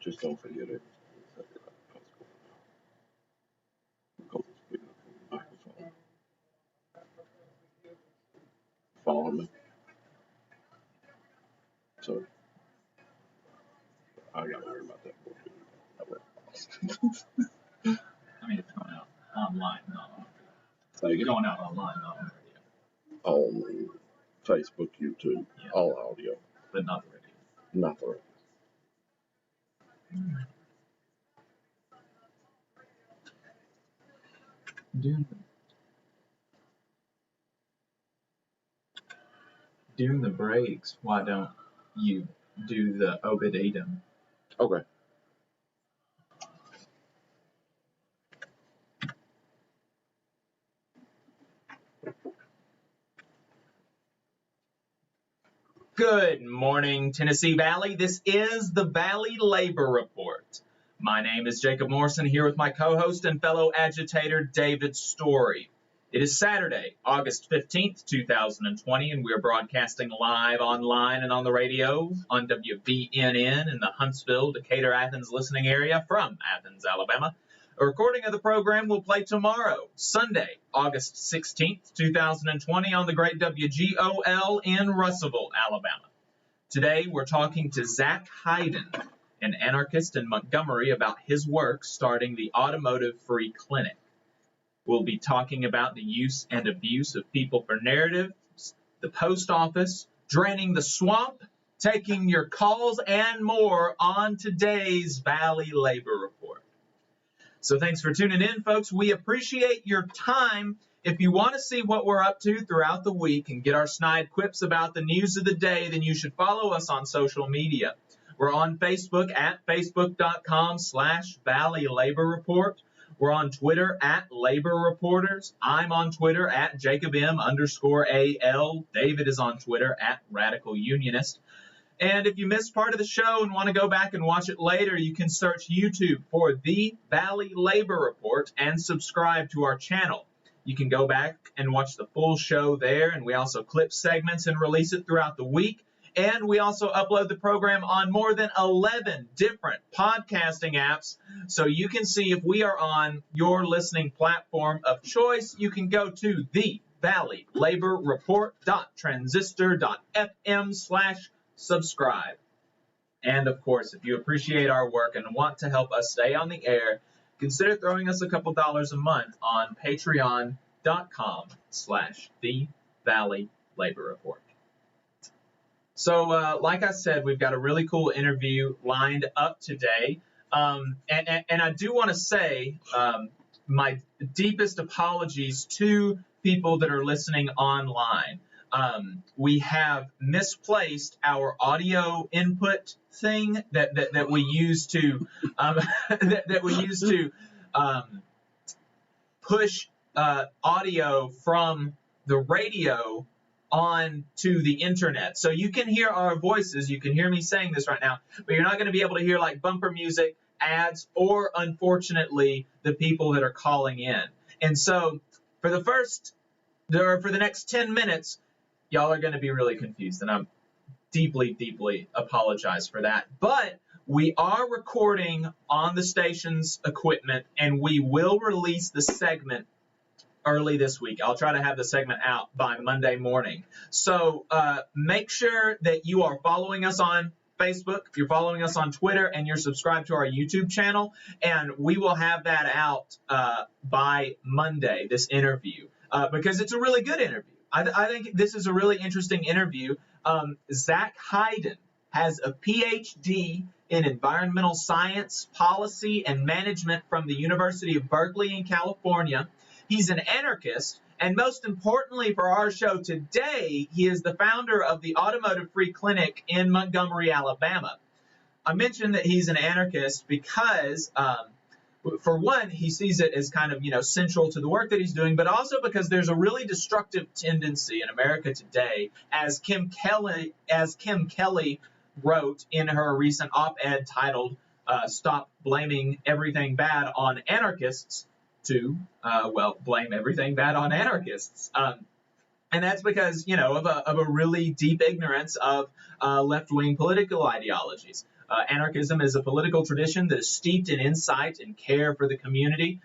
Just don't forget it. Follow me. So I gotta worry about that bullshit. I mean, it's going out online, not So it's going out online, not on radio. on Facebook, YouTube, Yeah. all audio, But not the radio. not the radio. During the breaks, why don't you do the obit idem? Okay. Good morning, Tennessee Valley. This is the Valley Labor Report. My name is Jacob Morrison, here with my co-host and fellow agitator, David Story. It is Saturday, August 15th, 2020, and we are broadcasting live online and on the radio on WVNN in the Huntsville, Decatur, Athens listening area from Athens, Alabama. A recording of the program will play tomorrow, Sunday, August 16th, 2020, on the great WGOL in Russelville, Alabama. Today, we're talking to Zach Hyden, an anarchist in Montgomery, about his work starting the Automotive Free Clinic. We'll be talking about the use and abuse of people for narratives, the post office, draining the swamp, taking your calls, and more on today's Valley Labor Report. So thanks for tuning in, folks. We appreciate your time. If you want to see what we're up to throughout the week and get our snide quips about the news of the day, then you should follow us on social media. We're on Facebook at facebook.com/Valley Labor Report. We're on Twitter at Labor Reporters. I'm on Twitter at JacobM_AL. David is on Twitter at Radical Unionist. And if you missed part of the show and want to go back and watch it later, you can search YouTube for The Valley Labor Report and subscribe to our channel. You can go back and watch the full show there, and we also clip segments and release it throughout the week. And we also upload the program on more than 11 different podcasting apps, so you can see if we are on your listening platform of choice. You can go to thevalleylaborreport.transistor.fm/subscribe. And of course, if you appreciate our work and want to help us stay on the air, consider throwing us a couple dollars a month on patreon.com/thevalleylaborreport. So, like I said, we've got a really cool interview lined up today. And I do want to say my deepest apologies to people that are listening online. We have misplaced our audio input thing that we use to push audio from the radio on to the internet. So you can hear our voices, you can hear me saying this right now, but you're not going to be able to hear like bumper music, ads, or unfortunately the people that are calling in. And so for the next 10 minutes, y'all are going to be really confused, and I'm deeply apologize for that. But we are recording on the station's equipment, and we will release the segment early this week. I'll try to have the segment out by Monday morning. So make sure that you are following us on Facebook, you're following us on Twitter, and you're subscribed to our YouTube channel, and we will have that out by Monday, this interview, because it's a really good interview. I think this is a really interesting interview. Zach Hyden has a PhD in environmental science, policy, and management from the University of Berkeley in California. He's an anarchist, and most importantly for our show today, he is the founder of the Automotive Free Clinic in Montgomery, Alabama. I mentioned that he's an anarchist because, for one, he sees it as kind of, central to the work that he's doing, but also because there's a really destructive tendency in America today, as Kim Kelly wrote in her recent op-ed titled, Stop Blaming Everything Bad on Anarchists, to, blame everything bad on anarchists. And that's because, of a really deep ignorance of left-wing political ideologies. Anarchism is a political tradition that is steeped in insight and care for the community.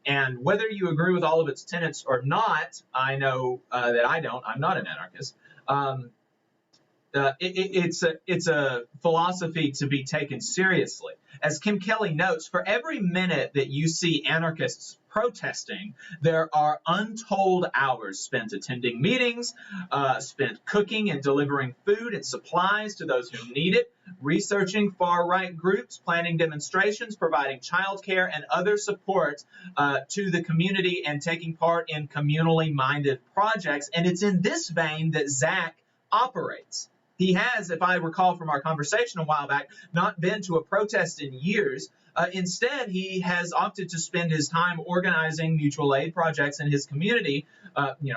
And whether you agree with all of its tenets or not, I know that I don't. I'm not an anarchist. It's a philosophy to be taken seriously. As Kim Kelly notes, for every minute that you see anarchists protesting, there are untold hours spent attending meetings, spent cooking and delivering food and supplies to those who need it, researching far-right groups, planning demonstrations, providing childcare and other support to the community, and taking part in communally minded projects. And it's in this vein that Zach operates. He has, if I recall from our conversation a while back, not been to a protest in years. Instead, he has opted to spend his time organizing mutual aid projects in his community,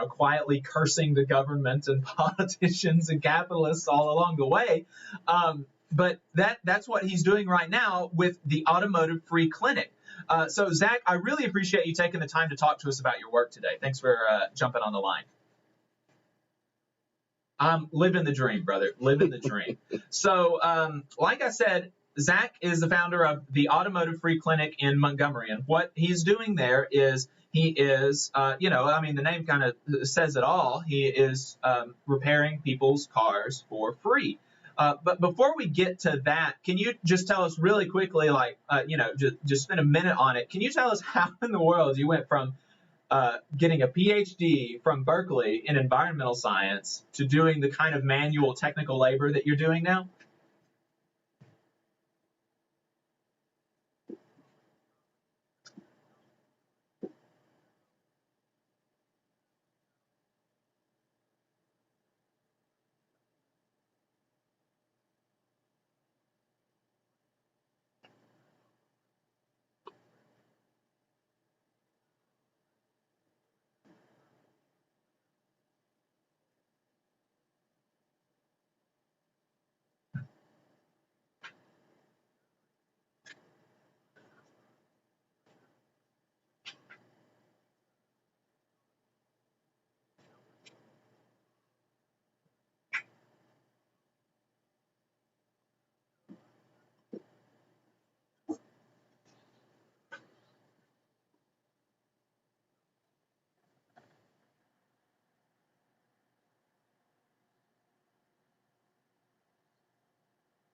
quietly cursing the government and politicians and capitalists all along the way. But that's what he's doing right now with the Automotive Free Clinic. So, Zach, I really appreciate you taking the time to talk to us about your work today. Thanks for jumping on the line. I'm living the dream, brother. Living the dream. So, like I said, Zach is the founder of the Automotive Free Clinic in Montgomery. And what he's doing there is he is, the name kind of says it all. He is repairing people's cars for free. But before we get to that, can you just tell us really quickly, just spend a minute on it. Can you tell us how in the world you went from getting a PhD from Berkeley in environmental science to doing the kind of manual technical labor that you're doing now?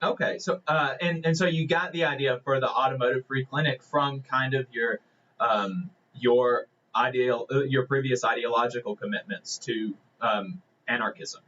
Okay, so and so you got the idea for the Automotive Free Clinic from kind of your previous ideological commitments to anarchism.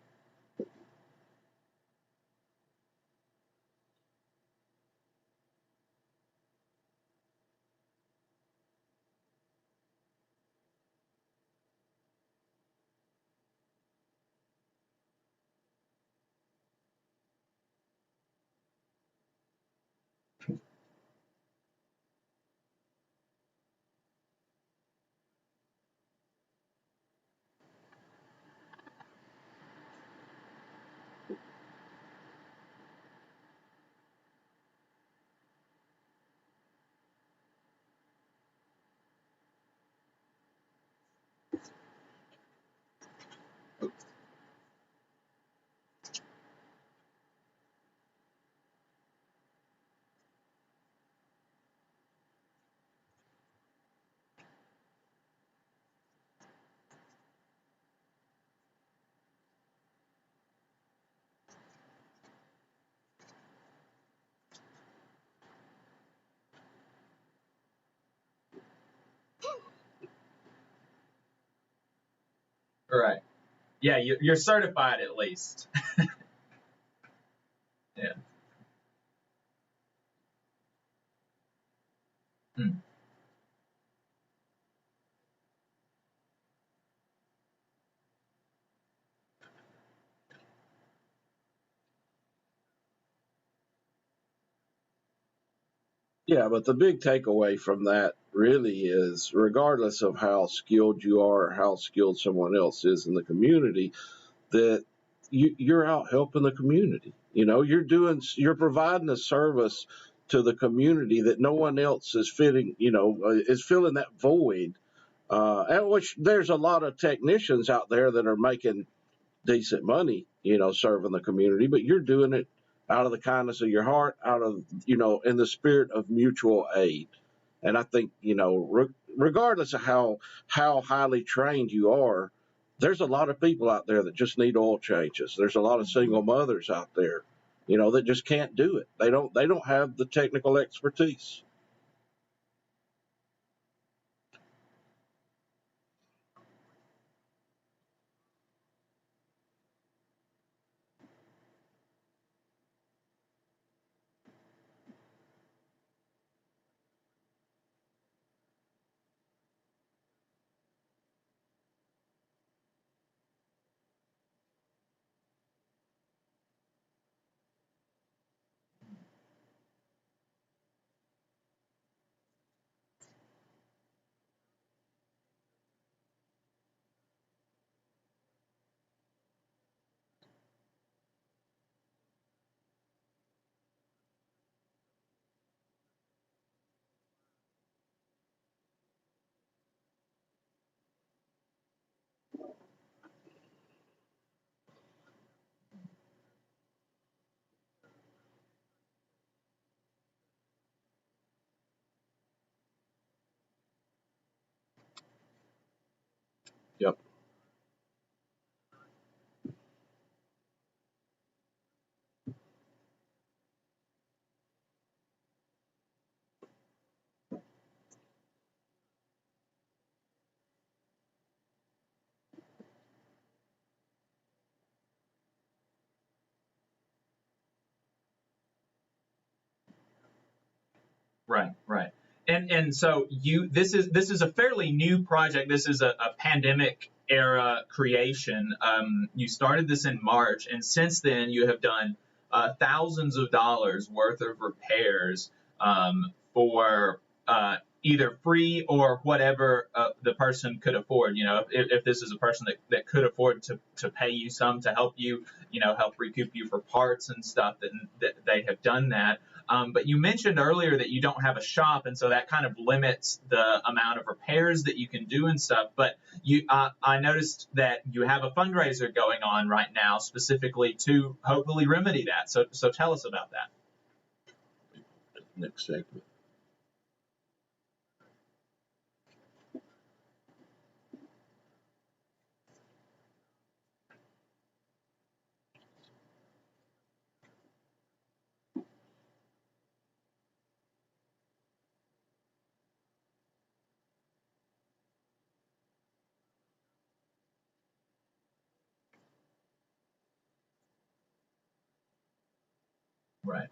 Right. Yeah, you're certified at least. Yeah. Hmm. Yeah, but the big takeaway from that really is, regardless of how skilled you are or how skilled someone else is in the community, that you're out helping the community. You're providing a service to the community that no one else is is filling that void. At which there's a lot of technicians out there that are making decent money, serving the community, but you're doing it out of the kindness of your heart, out of, in the spirit of mutual aid. And I think, regardless of how highly trained you are, there's a lot of people out there that just need oil changes. There's a lot of single mothers out there, that just can't do it. They don't have the technical expertise. Yep. Right. And so this is a fairly new project. This is a pandemic era creation. You started this in March, and since then you have done thousands of dollars worth of repairs for either free or whatever the person could afford. If this is a person that could afford to pay you some to help you, help recoup you for parts and stuff, that they have done that. But you mentioned earlier that you don't have a shop, and so that kind of limits the amount of repairs that you can do and stuff. But I noticed that you have a fundraiser going on right now specifically to hopefully remedy that. So tell us about that. Next segment. Right.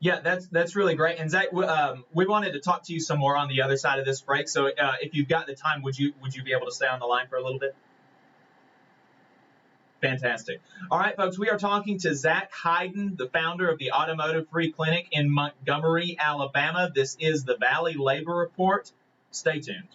Yeah, that's really great. And Zach, we wanted to talk to you some more on the other side of this break. So if you've got the time, would you be able to stay on the line for a little bit? Fantastic. All right, folks, we are talking to Zach Hyden, the founder of the Automotive Free Clinic in Montgomery, Alabama. This is the Valley Labor Report. Stay tuned.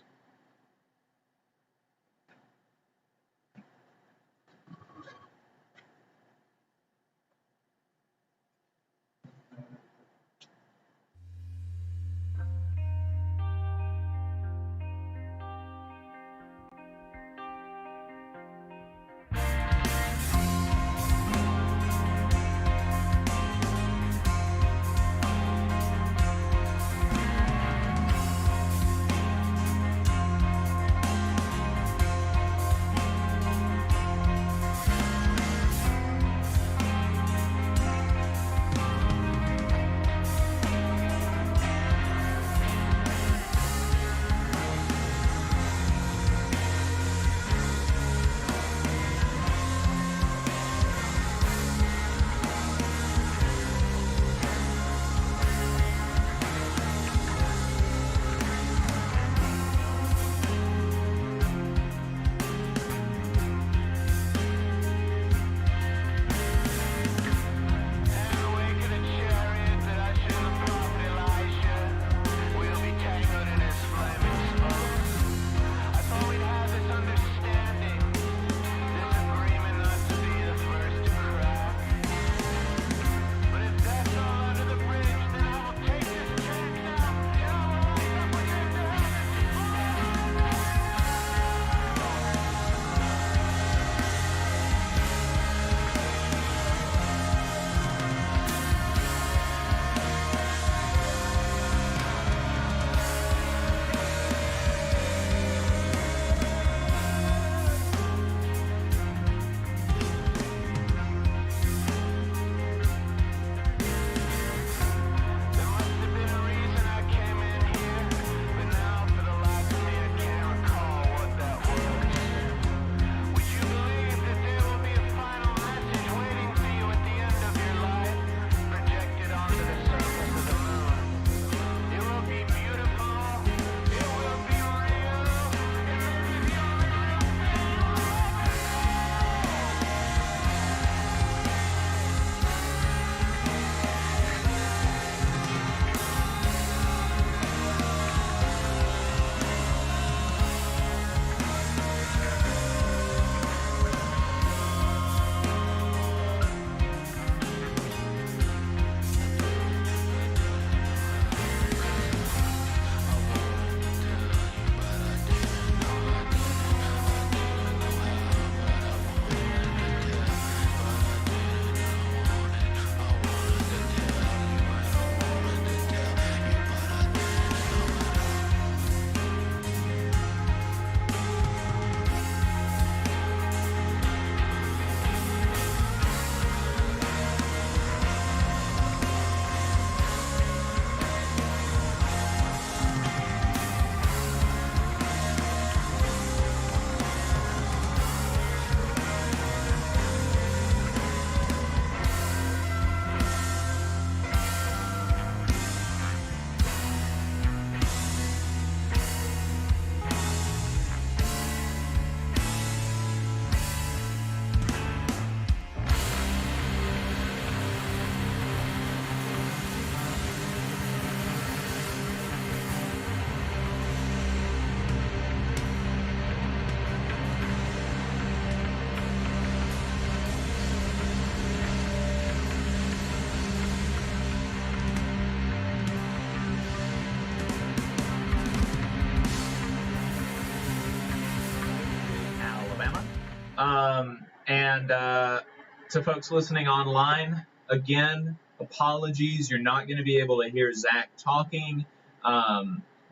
And to folks listening online, again, apologies. You're not going to be able to hear Zach talking.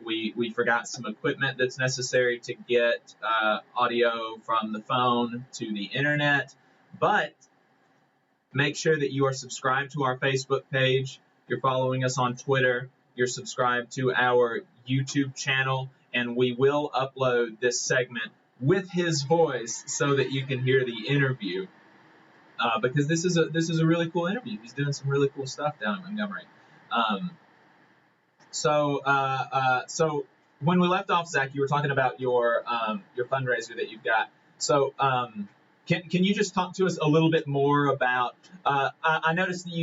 We forgot some equipment that's necessary to get audio from the phone to the internet. But make sure that you are subscribed to our Facebook page. You're following us on Twitter. You're subscribed to our YouTube channel. And we will upload this segment with his voice so that you can hear the interview. Because this is a really cool interview. He's doing some really cool stuff down in Montgomery. So when we left off, Zach, you were talking about your fundraiser that you've got. So can you just talk to us a little bit more about? I noticed that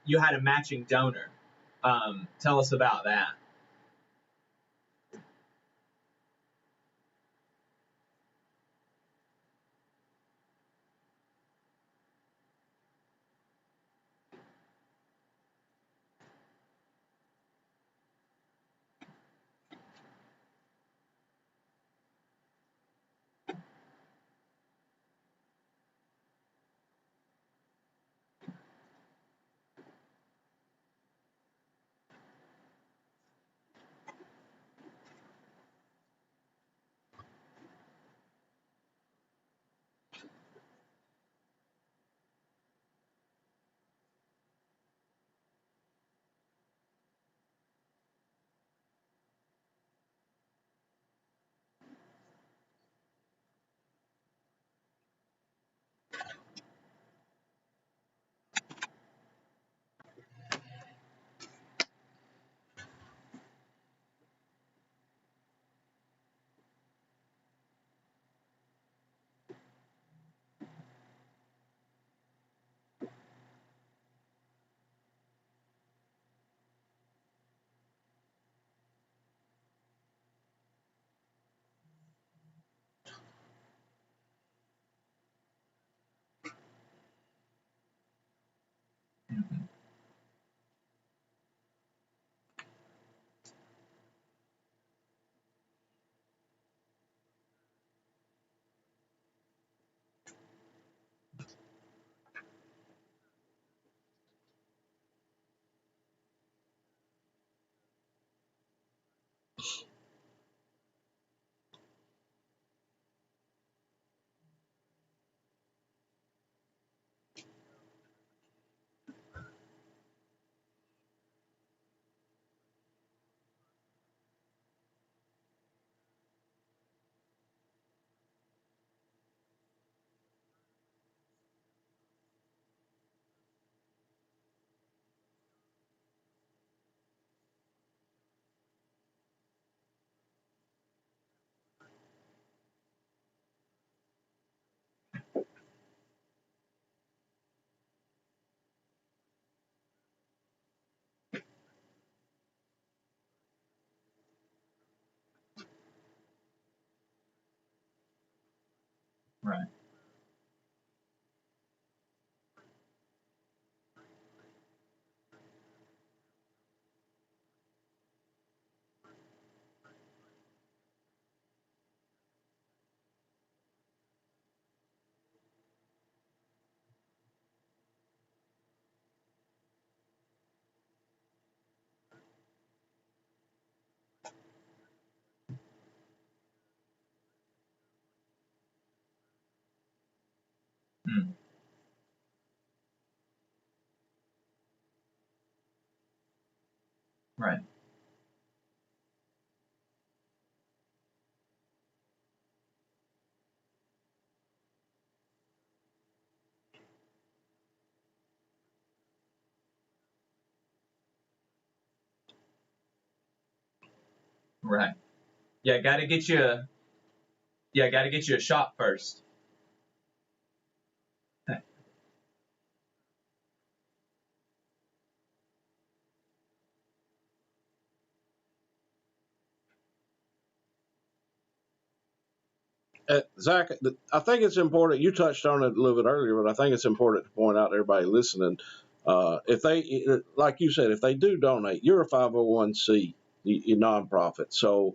you had a matching donor. Tell us about that. Right. Mm. Right. Right. Yeah, got to get you a shot first. Zach, I think it's important. You touched on it a little bit earlier, but I think it's important to point out to everybody listening. If they, like you said, if they do donate, you're a 501c nonprofit. So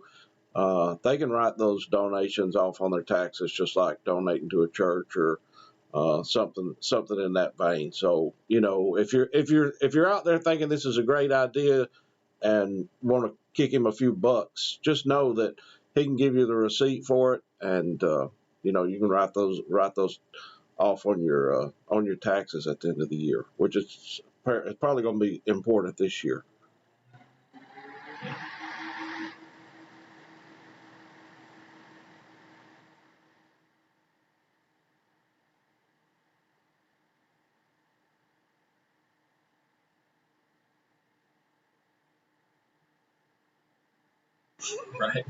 they can write those donations off on their taxes, just like donating to a church or something in that vein. So, you know, if you're out there thinking this is a great idea and want to kick him a few bucks, just know that he can give you the receipt for it, and you know, you can write those off on your taxes at the end of the year, which is probably going to be important this year. Right.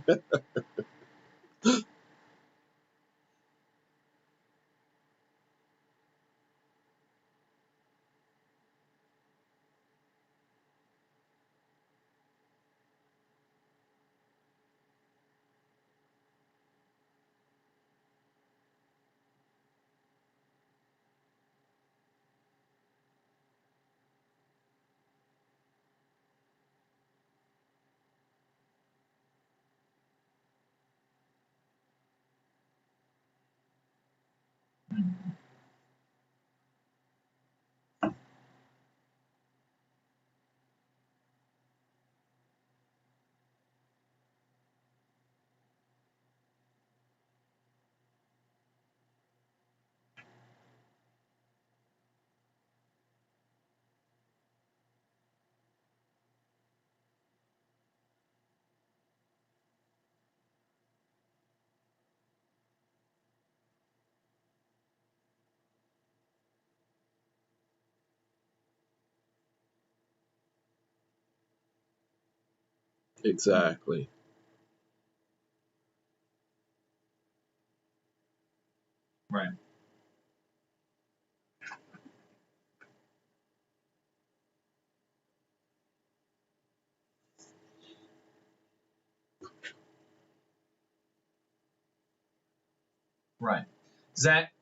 Exactly. Right. Right. Zach.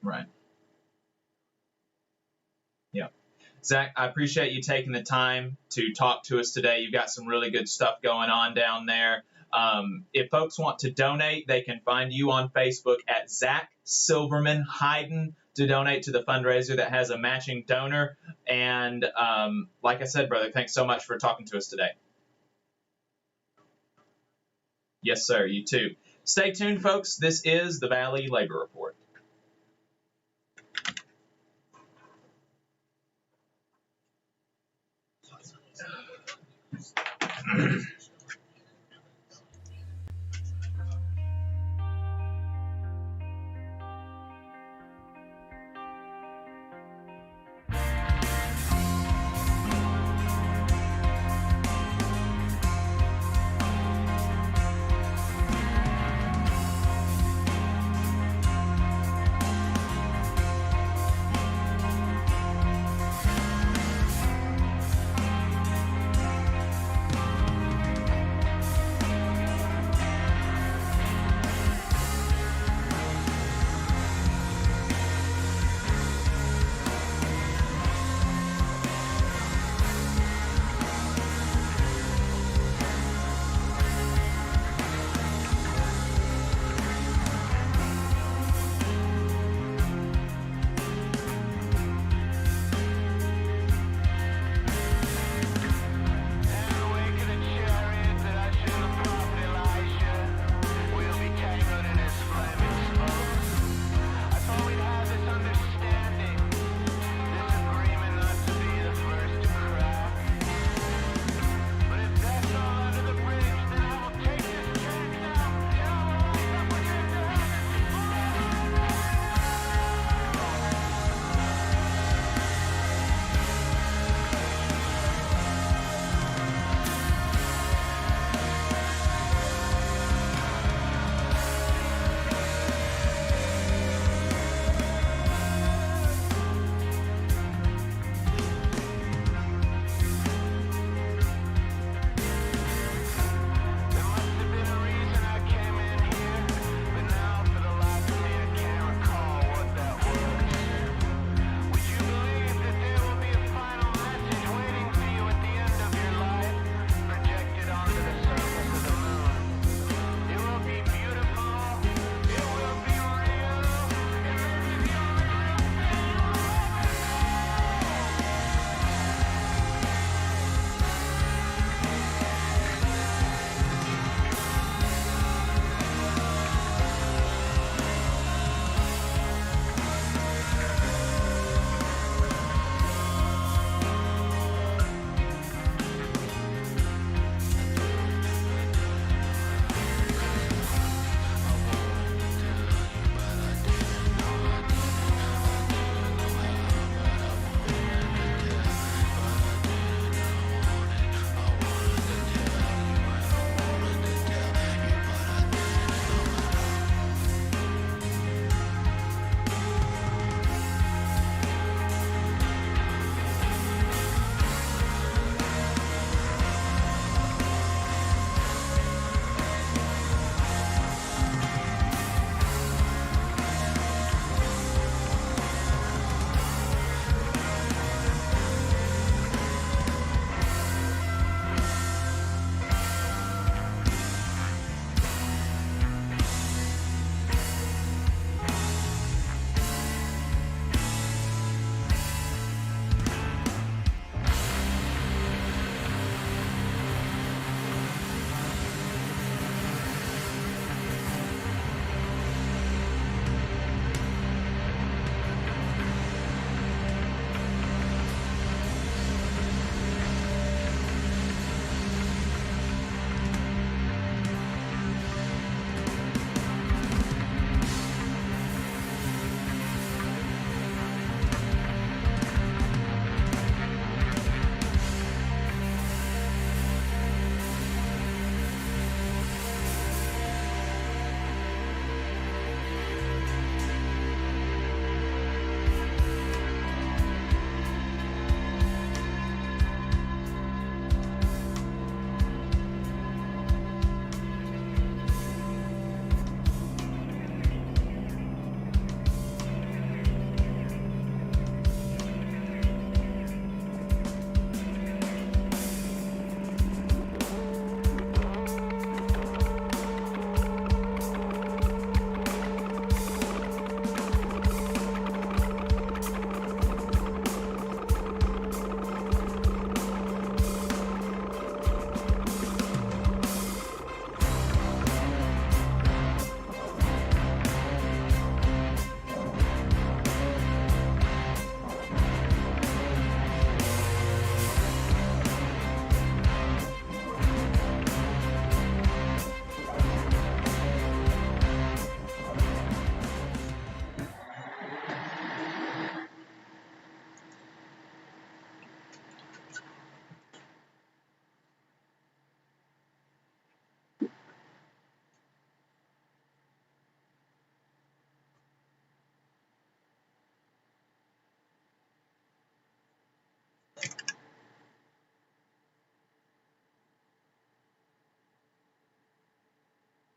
Right. Yeah. Zach, I appreciate you taking the time to talk to us today. You've got some really good stuff going on down there. If folks want to donate, they can find you on Facebook at Zach Silverman Hyden to donate to the fundraiser that has a matching donor. And like I said, brother, thanks so much for talking to us today. Yes, sir. You too. Stay tuned, folks. This is the Valley Labor Report.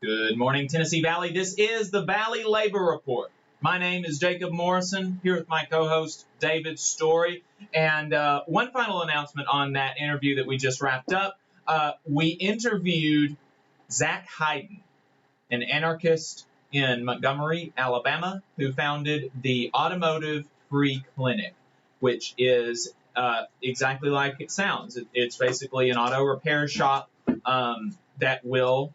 Good morning, Tennessee Valley. This is the Valley Labor Report. My name is Jacob Morrison, here with my co-host, David Story. And one final announcement on that interview that we just wrapped up. We interviewed Zach Hyden, an anarchist in Montgomery, Alabama, who founded the Automotive Free Clinic, which is exactly like it sounds. It's basically an auto repair shop that will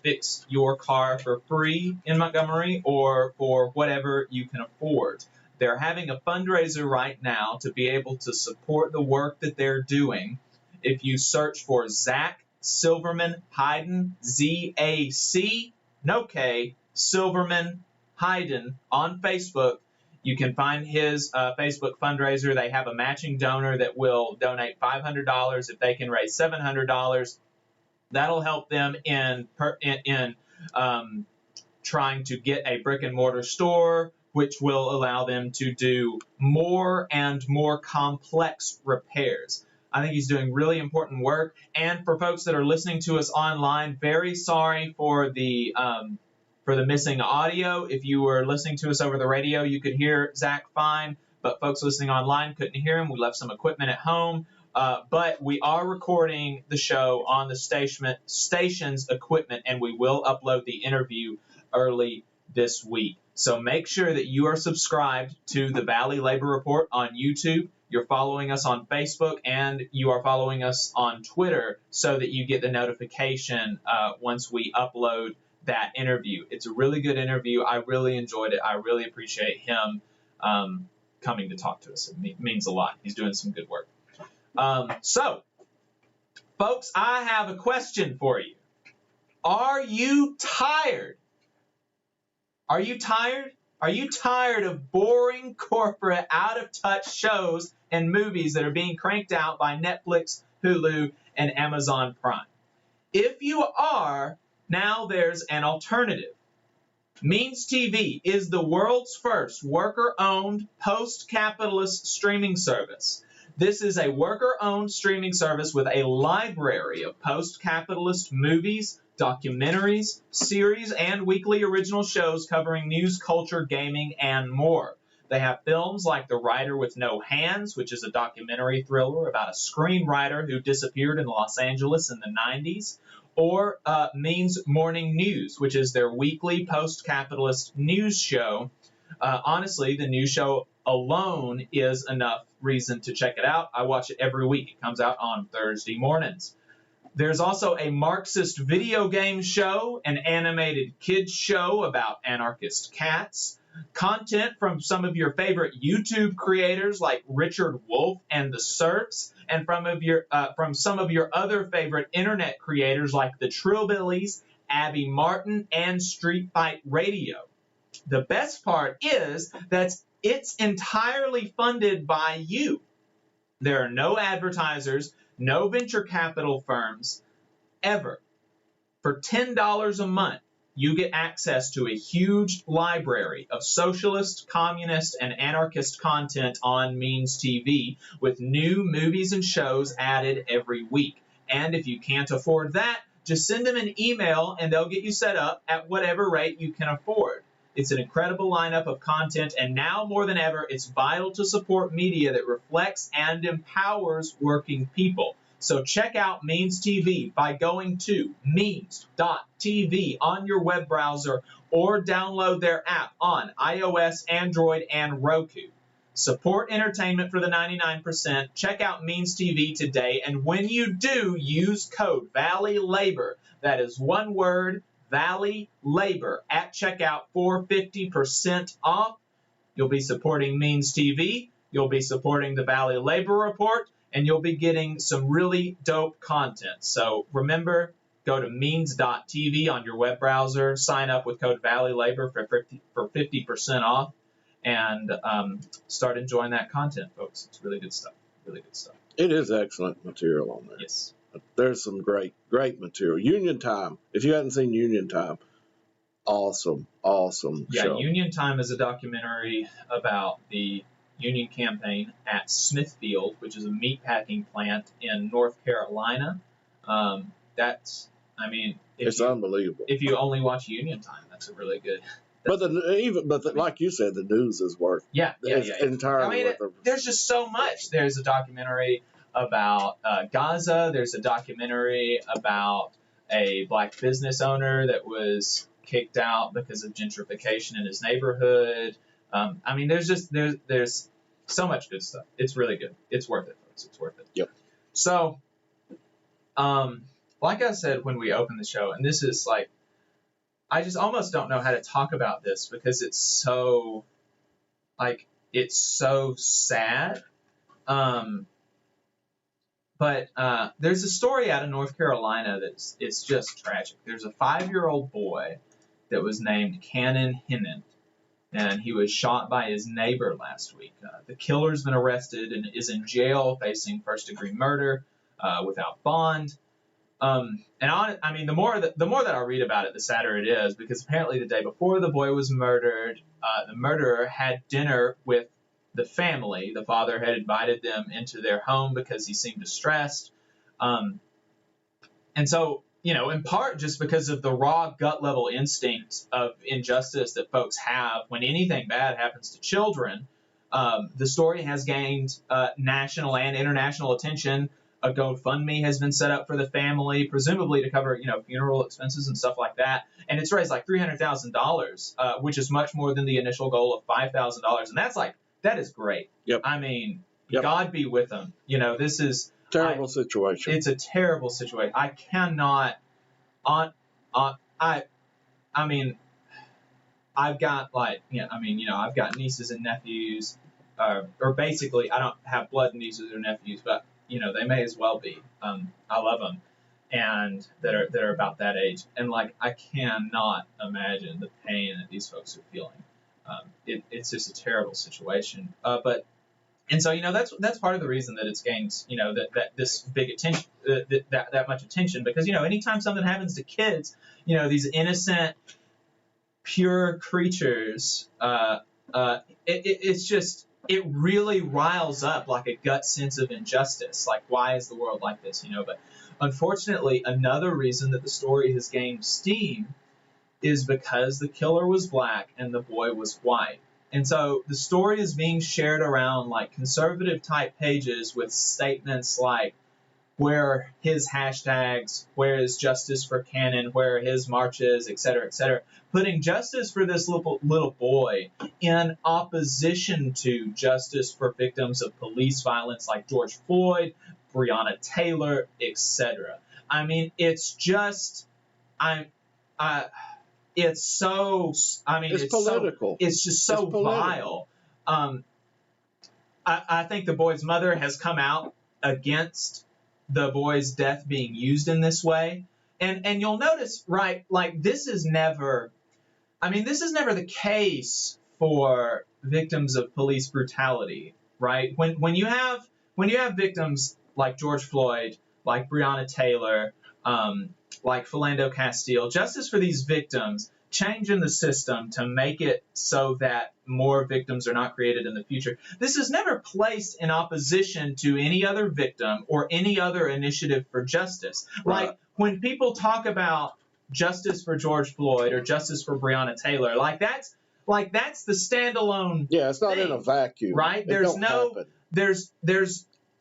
fix your car for free in Montgomery or for whatever you can afford. They're having a fundraiser right now to be able to support the work that they're doing. If you search for Zach Silverman Hyden, Z-A-C, no K, Silverman Hyden on Facebook, you can find his Facebook fundraiser. They have a matching donor that will donate $500 if they can raise $700. That'll help them in trying to get a brick and mortar store, which will allow them to do more and more complex repairs. I think he's doing really important work. And for folks that are listening to us online, very sorry for the missing audio. If you were listening to us over the radio, you could hear Zach fine, but folks listening online couldn't hear him. We left some equipment at home. But we are recording the show on the station's equipment, and we will upload the interview early this week. So make sure that you are subscribed to the Valley Labor Report on YouTube. You're following us on Facebook, and you are following us on Twitter so that you get the notification once we upload that interview. It's a really good interview. I really enjoyed it. I really appreciate him coming to talk to us. It means a lot. He's doing some good work. So, folks, I have a question for you. Are you tired? Are you tired? Are you tired of boring, corporate, out-of-touch shows and movies that are being cranked out by Netflix, Hulu, and Amazon Prime? If you are, now there's an alternative. Means TV is the world's first worker-owned, post-capitalist streaming service. This is a worker-owned streaming service with a library of post-capitalist movies, documentaries, series, and weekly original shows covering news, culture, gaming, and more. They have films like The Writer with No Hands, which is a documentary thriller about a screenwriter who disappeared in Los Angeles in the 90s, or Means Morning News, which is their weekly post-capitalist news show. Honestly, the news show alone is enough reason to check it out. I watch it every week. It comes out on Thursday mornings. There's also a Marxist video game show, an animated kids show about anarchist cats, content from some of your favorite YouTube creators like Richard Wolf and the Serfs, and from some of your other favorite internet creators like the Trillbillies, Abby Martin, and Street Fight Radio. The best part is that it's entirely funded by you. There are no advertisers, no venture capital firms, ever. For $10 a month, you get access to a huge library of socialist, communist, and anarchist content on Means TV, with new movies and shows added every week. And if you can't afford that, just send them an email and they'll get you set up at whatever rate you can afford. It's an incredible lineup of content, and now more than ever, it's vital to support media that reflects and empowers working people. So check out Means TV by going to means.tv on your web browser or download their app on iOS, Android, and Roku. Support entertainment for the 99%. Check out Means TV today, and when you do, use code ValleyLabor. That is one word, Valley Labor, at checkout for 50% off. You'll be supporting Means TV, you'll be supporting the Valley Labor Report, and you'll be getting some really dope content. So remember, go to means.tv on your web browser, sign up with code Valley Labor for 50% off, and start enjoying that content, folks. It's really good stuff. Really good stuff. It is excellent material on there. Yes. There's some great material. Union Time. If you haven't seen Union Time, awesome show. Yeah, Union Time is a documentary about the Union campaign at Smithfield, which is a meatpacking plant in North Carolina. That's I mean, it's unbelievable. If you only watch Union Time, that's a really good. But like you said, the news is worth. Yeah. Entirely worth. There's just so much. There's a documentary about Gaza. There's a documentary about a black business owner that was kicked out because of gentrification in his neighborhood. I mean, there's so much good stuff. It's really good. It's worth it, folks. It's worth it. Yep. So, like I said when we opened the show, and this is like, I just almost don't know how to talk about this because it's so sad. But there's a story out of North Carolina it's just tragic. There's a 5-year-old boy that was named Cannon Hyden, and he was shot by his neighbor last week. The killer's been arrested and is in jail facing first-degree murder without bond. I mean, the more that I read about it, the sadder it is, because apparently the day before the boy was murdered, the murderer had dinner with the family. The father had invited them into their home because he seemed distressed. And so, in part just because of the raw gut level instinct of injustice that folks have when anything bad happens to children, the story has gained national and international attention. A GoFundMe has been set up for the family, presumably to cover, funeral expenses and stuff like that. And it's raised like $300,000, which is much more than the initial goal of $5,000. And that is great. Yep. I mean, God be with them. This is terrible situation. It's a terrible situation. I cannot I mean, I've got I've got nieces and nephews, or basically I don't have blood nieces or nephews, but they may as well be. I love them, and that are about that age, and I cannot imagine the pain that these folks are feeling. It's just a terrible situation. And so that's part of the reason that it's gained that this big attention, that much attention, because anytime something happens to kids, these innocent, pure creatures, it's just. It really riles up a gut sense of injustice. Why is the world like this? But unfortunately, another reason that the story has gained steam is because the killer was black and the boy was white. And so the story is being shared around conservative type pages with statements like, where are his hashtags, where is justice for Cannon, where are his marches, et cetera, putting justice for this little boy in opposition to justice for victims of police violence like George Floyd, Breonna Taylor, etc. I mean, it's just, it's political. It's just so vile. I think the boy's mother has come out against the boy's death being used in this way. And you'll notice, right, this is never the case for victims of police brutality, right? When you have victims like George Floyd, like Breonna Taylor, like Philando Castile, justice for these victims, change in the system to make it so that more victims are not created in the future. This is never placed in opposition to any other victim or any other initiative for justice. Right. When people talk about justice for George Floyd or justice for Breonna Taylor, that's the standalone. Yeah, it's not thing, in a vacuum. Right?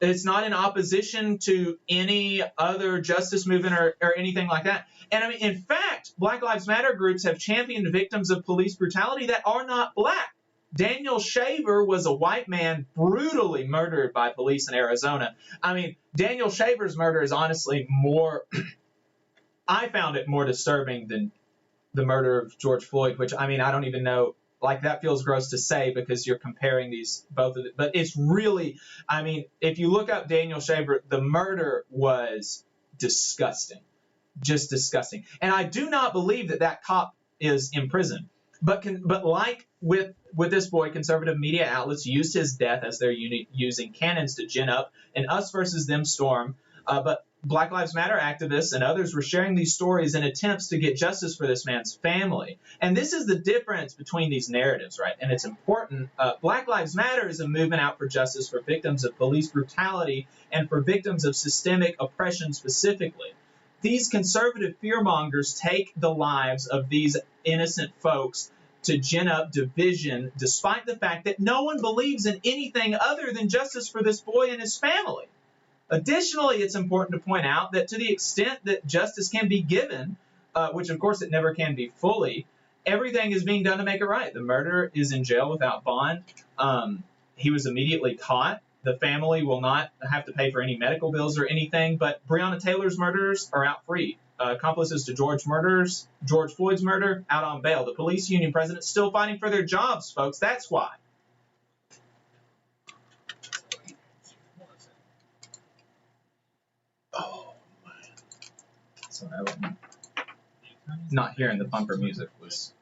It's not in opposition to any other justice movement or anything like that. And in fact, Black Lives Matter groups have championed victims of police brutality that are not black. Daniel Shaver was a white man brutally murdered by police in Arizona. Daniel Shaver's murder is honestly more, I found it more disturbing than the murder of George Floyd, which, I don't even know. That feels gross to say because you're comparing both of it. But it's really, if you look up Daniel Shaver, the murder was disgusting. Just disgusting. And I do not believe that cop is in prison. But like with this boy, conservative media outlets used his death as they're using cannons to gin up an us versus them storm. But Black Lives Matter activists and others were sharing these stories in attempts to get justice for this man's family. And this is the difference between these narratives, right? And it's important. Black Lives Matter is a movement out for justice for victims of police brutality and for victims of systemic oppression specifically. these conservative fearmongers take the lives of these innocent folks to gin up division, despite the fact that no one believes in anything other than justice for this boy and his family. Additionally, it's important to point out that to the extent that justice can be given, which of course it never can be fully, everything is being done to make it right. The murderer is in jail without bond. He was immediately caught. The family will not have to pay for any medical bills or anything, but Breonna Taylor's murderers are out free. Accomplices to George Floyd's murder, out on bail. The police union president's still fighting for their jobs, folks. That's why. Oh, man. Sorry, not hearing the bumper music was...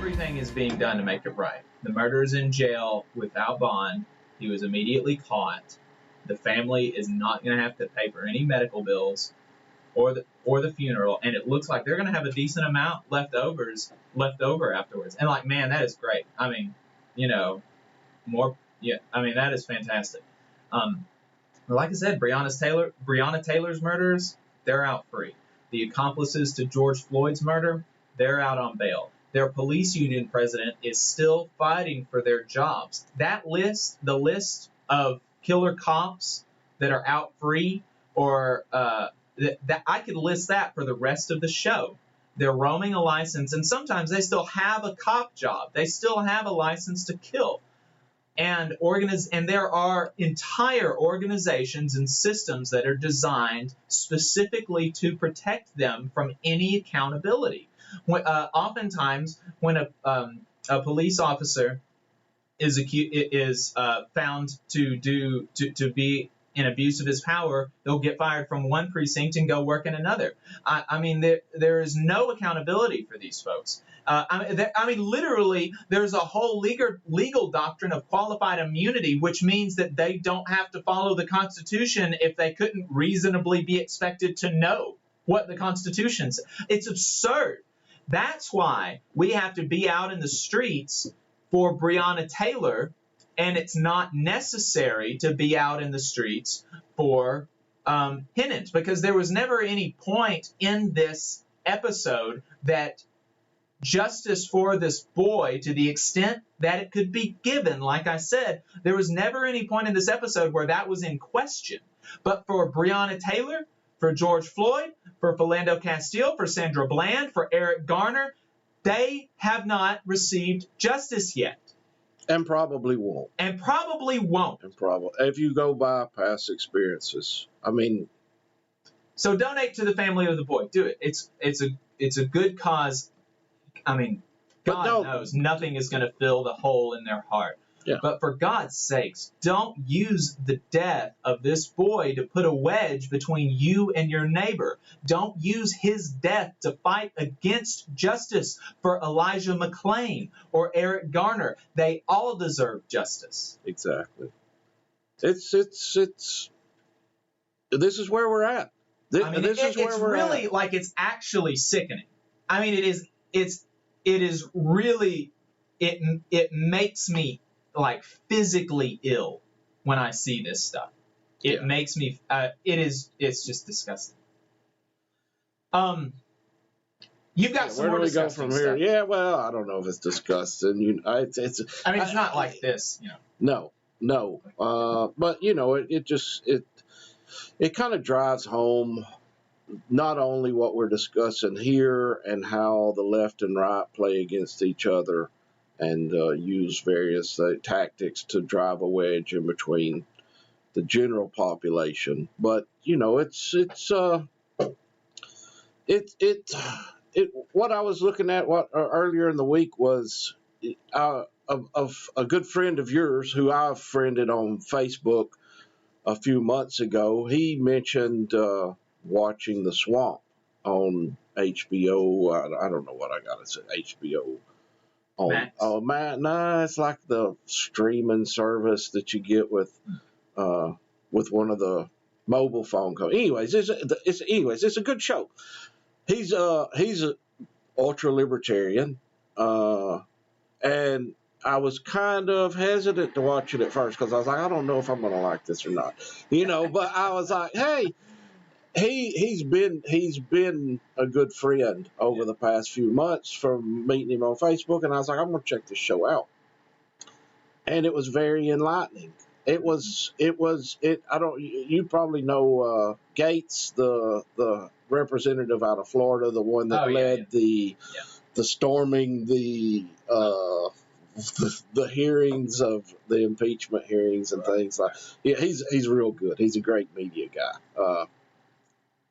everything is being done to make it right. The murderer's in jail without bond. He was immediately caught. The family is not going to have to pay for any medical bills or the funeral, and it looks like they're going to have a decent amount left over afterwards. And like, man, that is great. I mean, that is fantastic. Like I said, Breonna Taylor's murderers, they're out free. The accomplices to George Floyd's murder, they're out on bail. Their police union president is still fighting for their jobs. That list, the list of killer cops that are out free, or that I could list that for the rest of the show. They're roaming a license, and sometimes they still have a cop job. They still have a license to kill. And there are entire organizations and systems that are designed specifically to protect them from any accountability. Oftentimes, when a police officer is found to be in abuse of his power, they'll get fired from one precinct and go work in another. I mean, there is no accountability for these folks. Literally, there's a whole legal doctrine of qualified immunity, which means that they don't have to follow the Constitution if they couldn't reasonably be expected to know what the Constitution says. It's absurd. That's why we have to be out in the streets for Breonna Taylor, and it's not necessary to be out in the streets for Hyden, because there was never any point in this episode that justice for this boy, to the extent that it could be given, like I said, there was never any point in this episode where that was in question. But for Breonna Taylor, for George Floyd, for Philando Castile, for Sandra Bland, for Eric Garner, they have not received justice yet. And probably won't. If you go by past experiences. I mean. So donate to the family of the boy. Do it. It's a good cause. I mean, God knows nothing is going to fill the hole in their heart. Yeah. But for God's sakes, don't use the death of this boy to put a wedge between you and your neighbor. Don't use his death to fight against justice for Elijah McClain or Eric Garner. They all deserve justice. Exactly. This is where we're at. It's really like, it's actually sickening. I mean, it is really, it makes me like physically ill when I see this stuff. It makes me, it's just disgusting. You've got some more disgusting stuff. Where do we go from here? Yeah, well, I don't know if it's disgusting. It's not like this, No. But it kind of drives home not only what we're discussing here and how the left and right play against each other and use various tactics to drive a wedge in between the general population, but what I was looking at earlier in the week was of a good friend of yours who I've friended on Facebook a few months ago. He mentioned watching The Swamp on HBO. I don't know what I got to say. HBO. It's like the streaming service that you get with one of the mobile phone companies. Anyways, it's a good show. He's a ultra libertarian, and I was kind of hesitant to watch it at first because I was like, I don't know if I'm going to like this or not, But I was like, hey. He's been a good friend over the past few months from meeting him on Facebook, and I was like, I'm going to check this show out. And it was very enlightening. You probably know Gates, the representative out of Florida, the one that led the storming the hearings of the impeachment hearings and things like. Yeah, he's real good. He's a great media guy.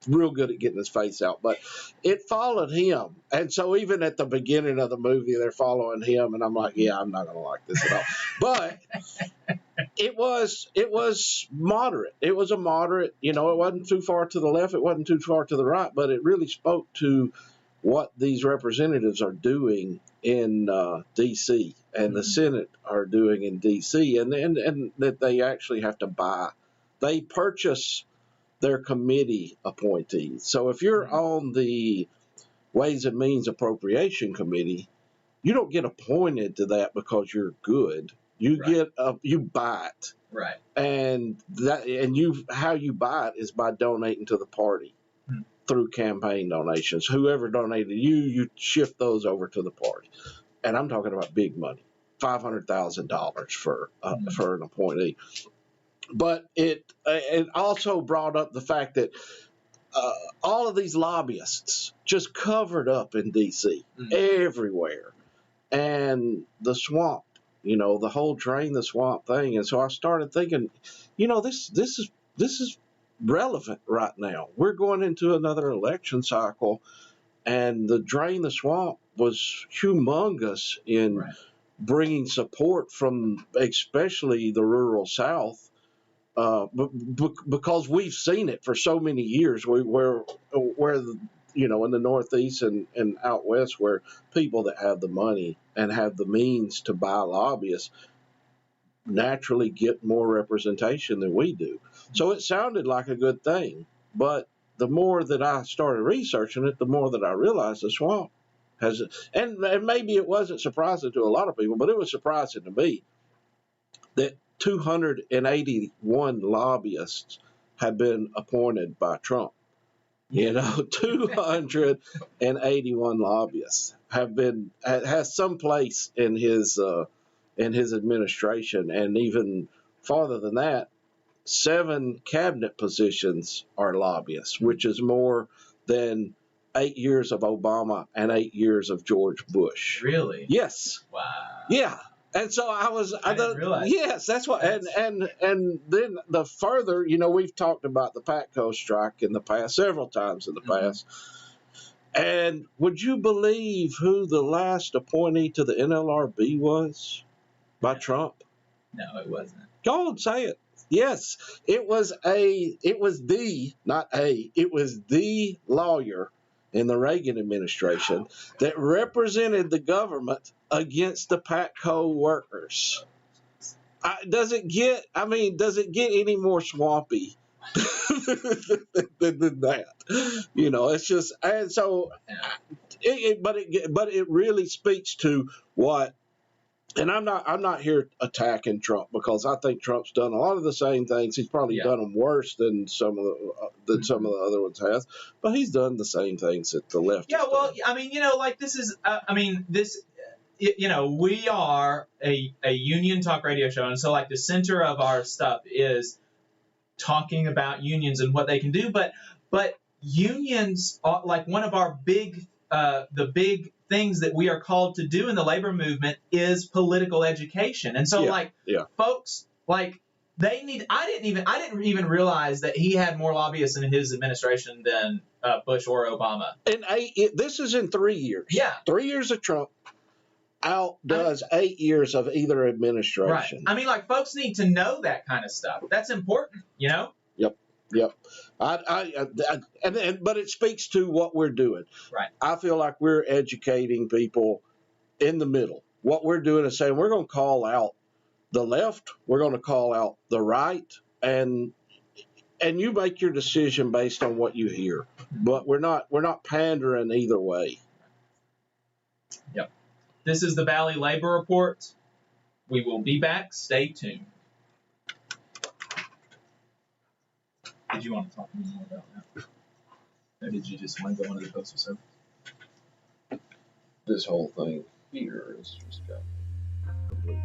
Real good at getting his face out, but it followed him, and so even at the beginning of the movie, they're following him, and I'm like, yeah, I'm not going to like this at all. But it was moderate. It was a moderate. It wasn't too far to the left, it wasn't too far to the right, but it really spoke to what these representatives are doing in D.C. and the Senate are doing in D.C. and that they actually have to buy. They purchase their committee appointees. So if you're on the Ways and Means Appropriation Committee, you don't get appointed to that because you're good. You you buy it. Right. And how you buy it is by donating to the party through campaign donations. Whoever donated you shift those over to the party. And I'm talking about big money, $500,000 for an appointee. But it also brought up the fact that all of these lobbyists just covered up in D.C. everywhere, and the swamp, the whole drain the swamp thing. And so I started thinking, this is relevant right now. We're going into another election cycle, and the drain the swamp was humongous in bringing support from especially the rural South. Because we've seen it for so many years, where in the Northeast and out West, where people that have the money and have the means to buy lobbyists naturally get more representation than we do. So it sounded like a good thing, but the more that I started researching it, the more that I realized the swamp has, and maybe it wasn't surprising to a lot of people, but it was surprising to me that 281 lobbyists have been appointed by Trump. 281 lobbyists has some place in his administration, and even farther than that, 7 cabinet positions are lobbyists, which is more than 8 years of Obama and 8 years of George Bush. Really? Yes. Wow. Yeah. And so I didn't realize. Yes, that's what. And then the further, we've talked about the Patco strike in the past, several times in the past. And would you believe who the last appointee to the NLRB was by Trump? No, it wasn't. Go on, say it. Yes, it was the lawyer in the Reagan administration that represented the government against the Patco workers. Does it get any more swampy than that? It's just, and so, but it really speaks to what. And I'm not here attacking Trump, because I think Trump's done a lot of the same things. He's probably done them worse than some of the other ones has, but he's done the same things that the left. Yeah, well, this is, we are a union talk radio show, and so the center of our stuff is talking about unions and what they can do, but unions are one of our big things that we are called to do in the labor movement is political education. And so folks, they need, I didn't even realize that he had more lobbyists in his administration than Bush or Obama. And this is in 3 years. Yeah. 3 years of Trump outdoes 8 years of either administration. Right. Folks need to know that kind of stuff. That's important, Yep. But it speaks to what we're doing. Right. I feel like we're educating people in the middle. What we're doing is saying we're going to call out the left, we're going to call out the right, and you make your decision based on what you hear. But we're not pandering either way. Yep. This is the Valley Labor Report. We will be back. Stay tuned. Did you want to talk to me more about that? Or did you just want to go into the Postal Service? This whole thing here is just got completely.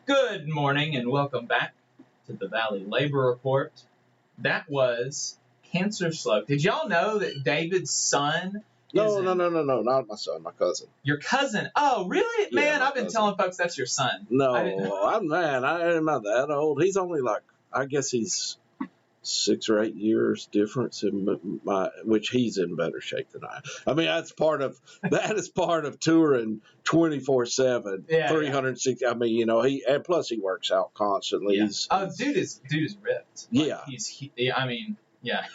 Good morning and welcome back to the Valley Labor Report. That was Cancer Slug. Did y'all know that David's son No, not my son, my cousin. Your cousin? Oh, really? Yeah, Man, my I've been cousin. telling folks that's your son. No, I am not that old. He's only like, I guess he's 6 or 8 years difference in which he's in better shape than I. I mean, that is part of touring 24/7, 360. I mean, and plus he works out constantly. Yeah. Dude is ripped. Like, yeah.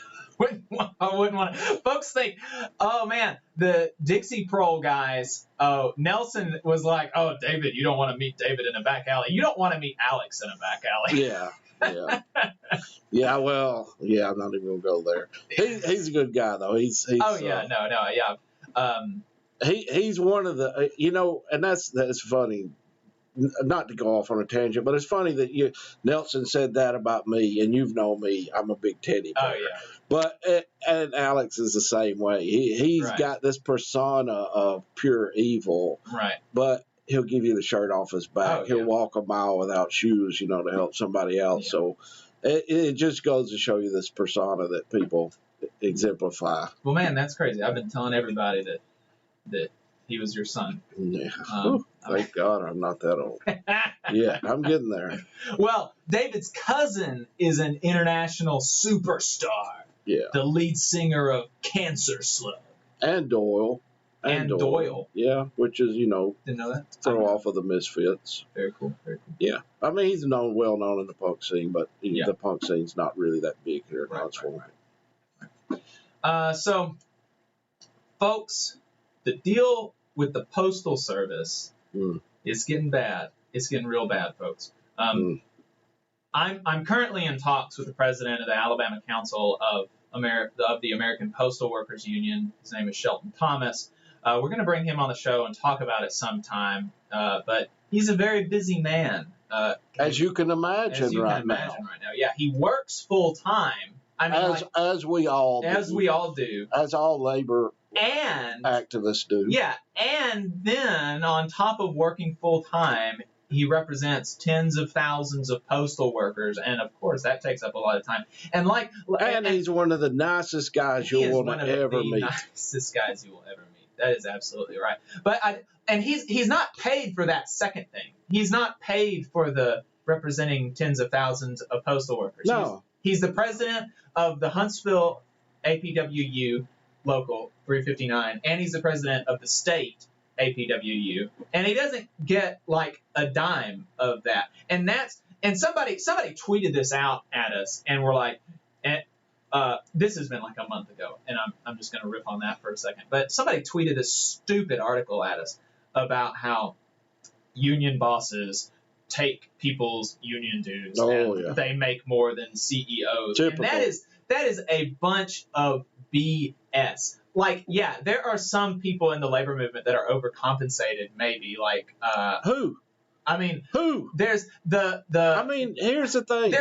I wouldn't want to. Folks think, oh man, the Dixie Prole guys. Oh, Nelson was like, oh, David, you don't want to meet David in a back alley. You don't want to meet Alex in a back alley. Yeah. Well, I'm not even gonna go there. He's a good guy though. He's he's one of the and that's funny. Not to go off on a tangent, but it's funny that Nelson said that about me, and you've known me. I'm a big teddy bear. Oh yeah. But and Alex is the same way. He's got this persona of pure evil. Right. But he'll give you the shirt off his back. He'll walk a mile without shoes, to help somebody else. Yeah. So it just goes to show you this persona that people exemplify. Well, man, that's crazy. I've been telling everybody that he was your son. Yeah. Thank God I'm not that old. Yeah, I'm getting there. Well, David's cousin is an international superstar. Yeah. The lead singer of Cancer Slug. And Doyle. And Doyle. Yeah, which is, Didn't know that? Throw off of the Misfits. Very cool. Yeah. I mean, he's well known in the punk scene, but the punk scene's not really that big here in Huntsville. Right. So, folks, the deal with the Postal Service is getting bad. It's getting real bad, folks. I'm currently in talks with the president of the Alabama Council of the American Postal Workers Union. His name is Shelton Thomas. We're going to bring him on the show and talk about it sometime. But he's a very busy man. As you can imagine right now. Yeah, he works full time. I mean, as we all do. As we all do. As all labor activists do. Yeah, and then on top of working full time, he represents tens of thousands of postal workers, and of course that takes up a lot of time. And he's one of the nicest guys you'll ever meet. Nicest guys you will ever meet. That is absolutely right. But he's not paid for that second thing. He's not paid for the representing tens of thousands of postal workers. No. He's the president of the Huntsville APWU Local 359, and he's the president of the state APWU, and he doesn't get like a dime of that. And somebody tweeted this out at us, and we're like, this has been like a month ago, and I'm just going to riff on that for a second. But somebody tweeted this stupid article at us about how union bosses take people's union dues and they make more than CEOs. Typical. And that is a bunch of BS. Like, yeah, there are some people in the labor movement that are overcompensated, maybe. Like, who? I mean, who? There's the. I mean, here's the thing.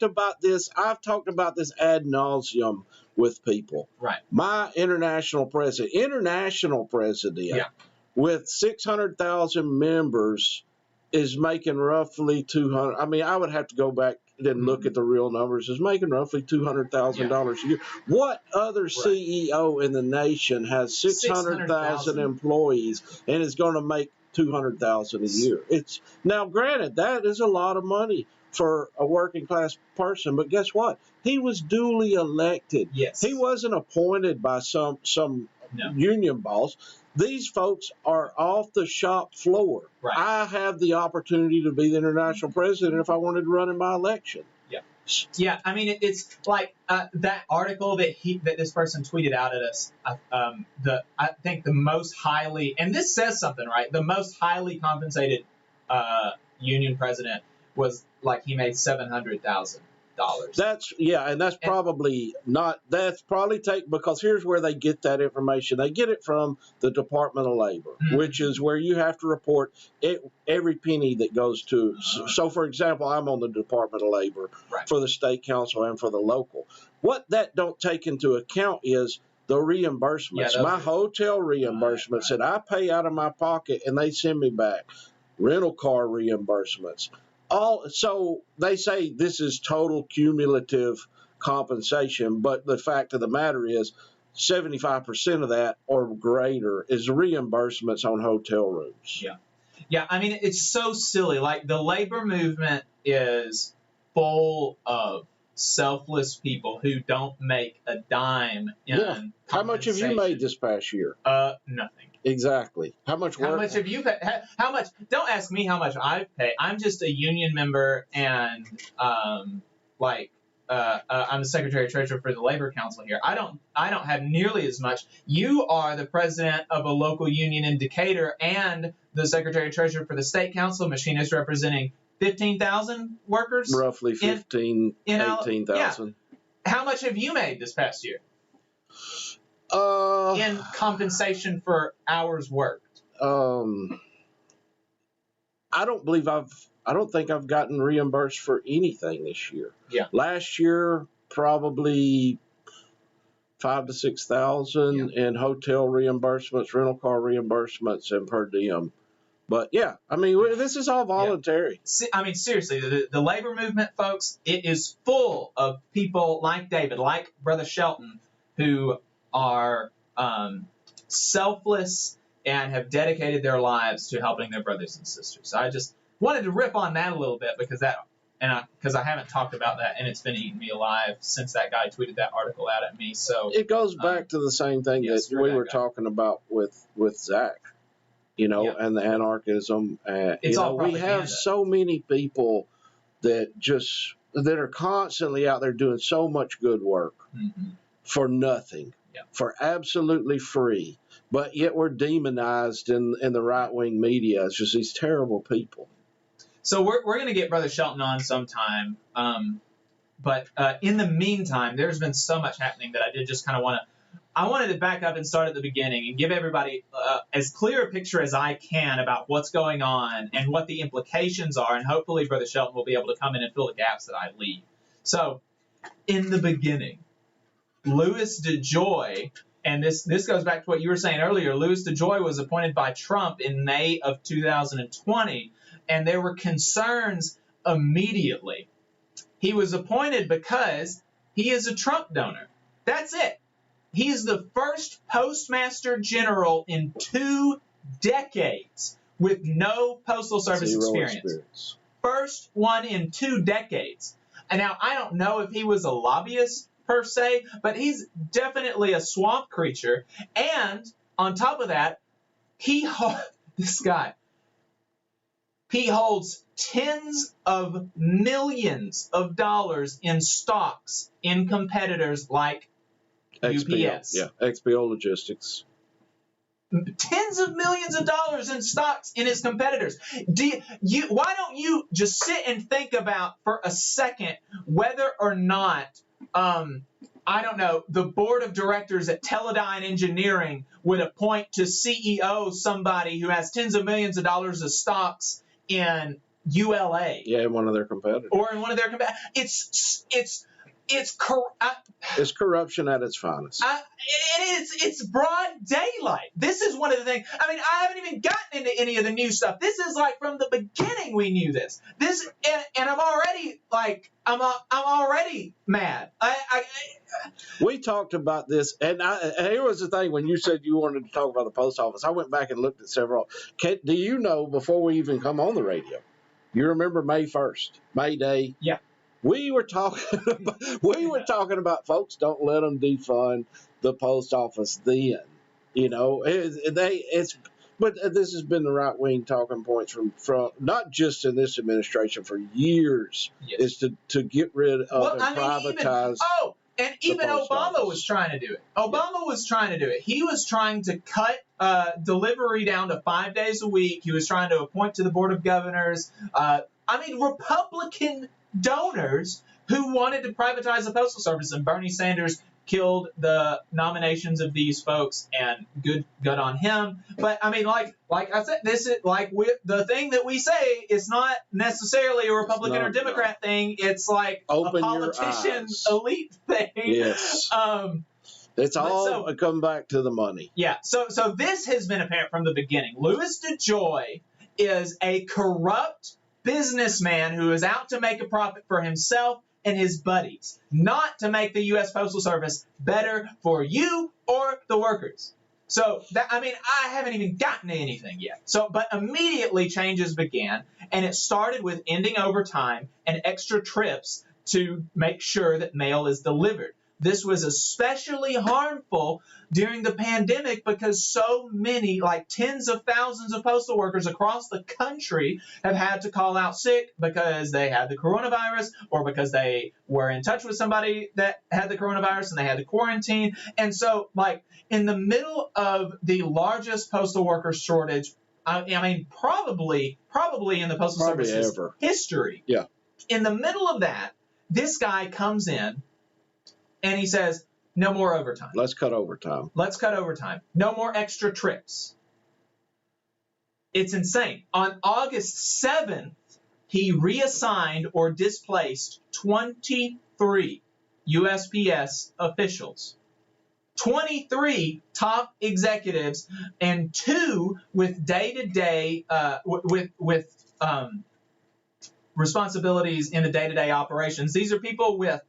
About this. I've talked about this ad nauseum with people. Right. My international president, with 600,000 members, is making roughly 200. I mean, I would have to go back and look at the real numbers. Is making roughly $200,000 a year. What other CEO in the nation has 600,000 employees and is going to make $200,000 a year? It's now granted that is a lot of money for a working class person, but guess what? He was duly elected. Yes. He wasn't appointed by some union boss. These folks are off the shop floor. Right. I have the opportunity to be the international president if I wanted to run in my election. Yeah. Yeah. I mean, it's like that article that this person tweeted out at us. I think the most highly, and this says something, right? The most highly compensated union president was like he made $700,000. And that's probably not. That's probably because here's where they get that information. They get it from the Department of Labor, which is where you have to report every penny that goes to. So, for example, I'm on the Department of Labor for the state council and for the local. What that don't take into account is the reimbursements. My hotel reimbursements that I pay out of my pocket and they send me back. rental car reimbursements. So they say this is total cumulative compensation, but the fact of the matter is 75% of that or greater is reimbursements on hotel rooms. Yeah. Yeah, I mean, it's so silly. Like, the labor movement is full of selfless people who don't make a dime in How much have you made this past year? Nothing. Exactly. How much work? How much have you paid? How much? Don't ask me how much I've paid. I'm just a union member, and I'm the secretary treasurer for the labor council here. I don't have nearly as much. You are the president of a local union in Decatur and the secretary treasurer for the state council. Machinists representing 15,000 workers. Roughly 18,000. Yeah. How much have you made this past year? In compensation for hours worked. I don't think I've gotten reimbursed for anything this year. Yeah. Last year, probably 5,000 to 6,000 in hotel reimbursements, rental car reimbursements, and per diem. But yeah, I mean, this is all voluntary. Yeah. I mean, seriously, the labor movement, folks, it is full of people like David, like Brother Shelton, who are selfless and have dedicated their lives to helping their brothers and sisters. I just wanted to rip on that a little bit because I haven't talked about that, and it's been eating me alive since that guy tweeted that article out at me. So it goes back to the same thing that we were talking about with Zach, and the anarchism. It's all we have so many people that are constantly out there doing so much good work for nothing. Yeah. For absolutely free, but yet we're demonized in the right-wing media as just these terrible people. So we're going to get Brother Shelton on sometime, but in the meantime, there's been so much happening that I did just kind of I wanted to back up and start at the beginning and give everybody as clear a picture as I can about what's going on and what the implications are, and hopefully Brother Shelton will be able to come in and fill the gaps that I leave. So, in the beginning, Louis DeJoy, and this goes back to what you were saying earlier, Louis DeJoy was appointed by Trump in May of 2020, and there were concerns immediately. He was appointed because he is a Trump donor. That's it. He is the first postmaster general in 2 decades with no postal service experience. First one in 2 decades. And now, I don't know if he was a lobbyist per se, but he's definitely a swamp creature. And on top of that, this guy holds tens of millions of dollars in stocks in competitors like UPS. Yeah, XPO Logistics. Tens of millions of dollars in stocks in his competitors. Why don't you just sit and think about for a second whether or not I don't know, the board of directors at Teledyne Engineering would appoint to CEO somebody who has tens of millions of dollars of stocks in ULA. Yeah, in one of their competitors. Or in one of their competitors. It's corruption at its finest. It's broad daylight. This is one of the things. I mean, I haven't even gotten into any of the new stuff. This is like from the beginning we knew this. And I'm already I'm already mad. We talked about this, and here was the thing when you said you wanted to talk about the post office. I went back and looked at several. Do you know, before we even come on the radio, you remember May 1st, May Day? Yeah. We were talking about folks, don't let them defund the post office then. But this has been the right wing talking points from not just in this administration for years. Yes. Is to get rid of privatize. Even Obama was trying to do it. Obama was trying to do it. He was trying to cut delivery down to 5 days a week. He was trying to appoint to the board of governors. Republican donors who wanted to privatize the postal service, and Bernie Sanders killed the nominations of these folks, and good on him. But I mean, like I said, this is the thing that we say is not necessarily a Republican or Democrat thing. It's like a politician elite thing. Yes. It's all come back to the money. Yeah. So this has been apparent from the beginning. Louis DeJoy is a corrupt businessman who is out to make a profit for himself and his buddies, not to make the U.S. Postal Service better for you or the workers. So, I haven't even gotten to anything yet. So, but immediately changes began, and it started with ending overtime and extra trips to make sure that mail is delivered. This was especially harmful during the pandemic because so many, like tens of thousands of postal workers across the country have had to call out sick because they had the coronavirus or because they were in touch with somebody that had the coronavirus and they had to quarantine. And so, like, in the middle of the largest postal worker shortage, probably in the Postal Service's history. Yeah. In the middle of that, this guy comes in and he says, no more overtime. Let's cut overtime. Let's cut overtime. No more extra trips. It's insane. On August 7th, he reassigned or displaced 23 USPS officials. 23 top executives and 2 with day-to-day responsibilities in the day-to-day operations. These are people with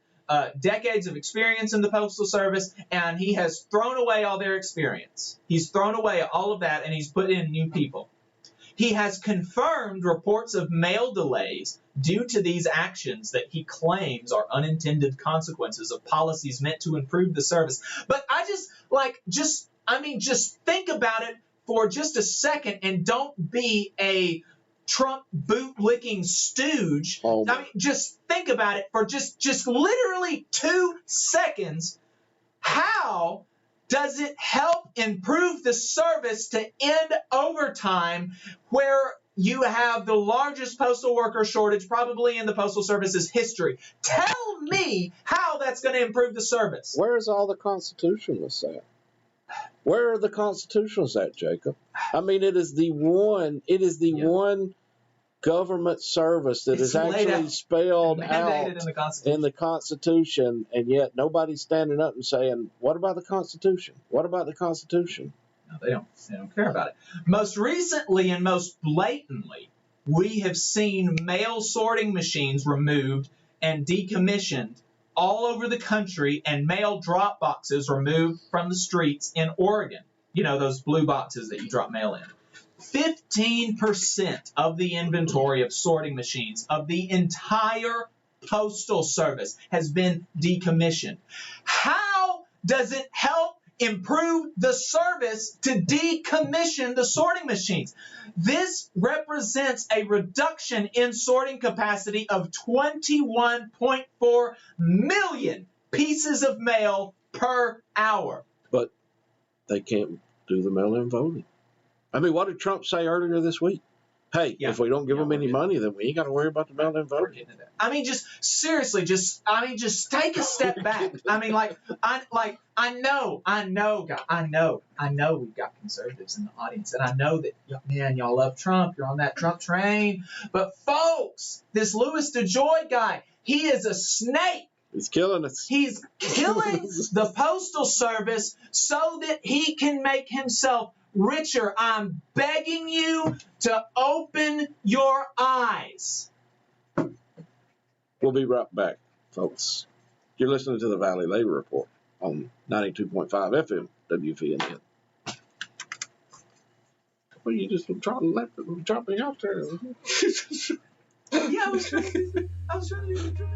decades of experience in the Postal Service, and he has thrown away all their experience. He's thrown away all of that, and he's put in new people. He has confirmed reports of mail delays due to these actions that he claims are unintended consequences of policies meant to improve the service. But just think about it for just a second and don't be a Trump boot-licking stooge. Just think about it for just literally 2 seconds. How does it help improve the service to end overtime where you have the largest postal worker shortage probably in the Postal Service's history? Tell me how that's going to improve the service. Where's all the constitutionalists at? Where are the constitutionalists at, Jacob? It is the one government service that is actually spelled out in the Constitution, and yet nobody's standing up and saying, what about the Constitution? What about the Constitution? No, they don't care about it. Most recently and most blatantly, we have seen mail sorting machines removed and decommissioned all over the country and mail drop boxes removed from the streets in Oregon. You know, those blue boxes that you drop mail in. 15% of the inventory of sorting machines of the entire Postal Service has been decommissioned. How does it help improve the service to decommission the sorting machines? This represents a reduction in sorting capacity of 21.4 million pieces of mail per hour. But they can't do the mail-in voting. What did Trump say earlier this week? Hey, if we don't give them any money, then we ain't got to worry about the mail-in voting. Seriously, just take a step back. I know we've got conservatives in the audience, and I know that, man, y'all love Trump. You're on that Trump train. But folks, this Louis DeJoy guy, he is a snake. He's killing us. He's killing the Postal Service so that he can make himself richer. I'm begging you to open your eyes. We'll be right back, folks. You're listening to the Valley Labor Report on 92.5 FM WVNN. Well, you just drop me out there. Yeah, I was trying to do it.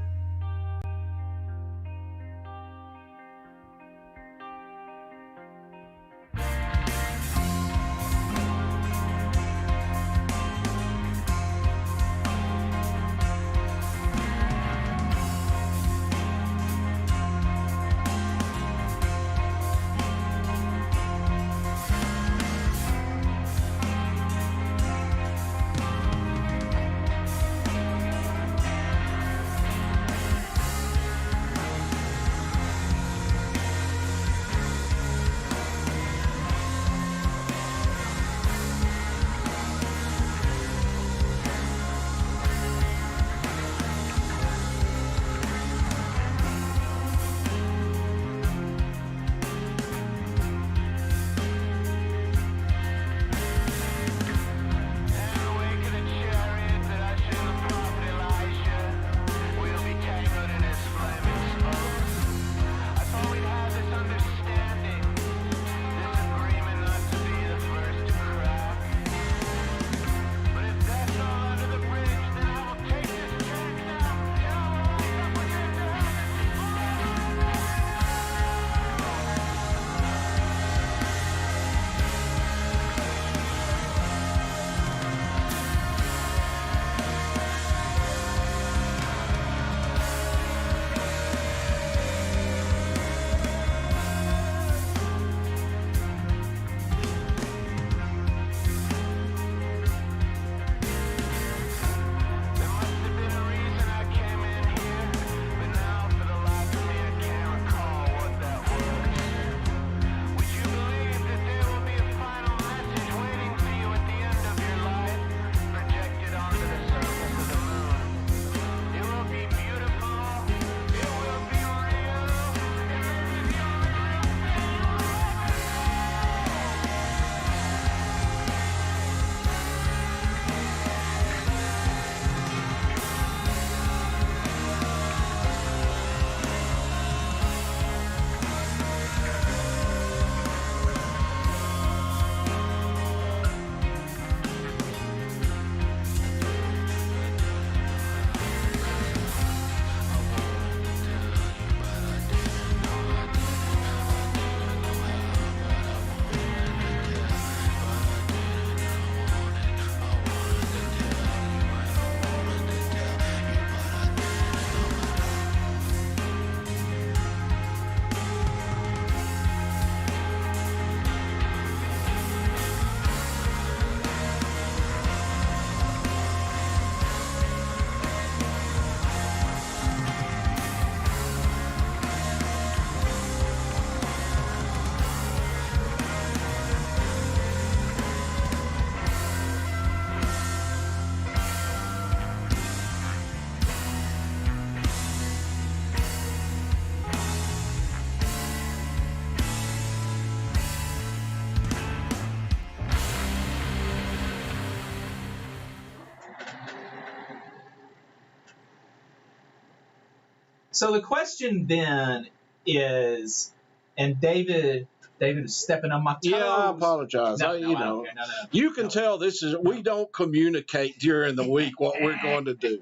So the question then is, and David is stepping on my toes. Yeah, I apologize. No, I don't know, care. No. you can tell we don't communicate during the week what we're going to do.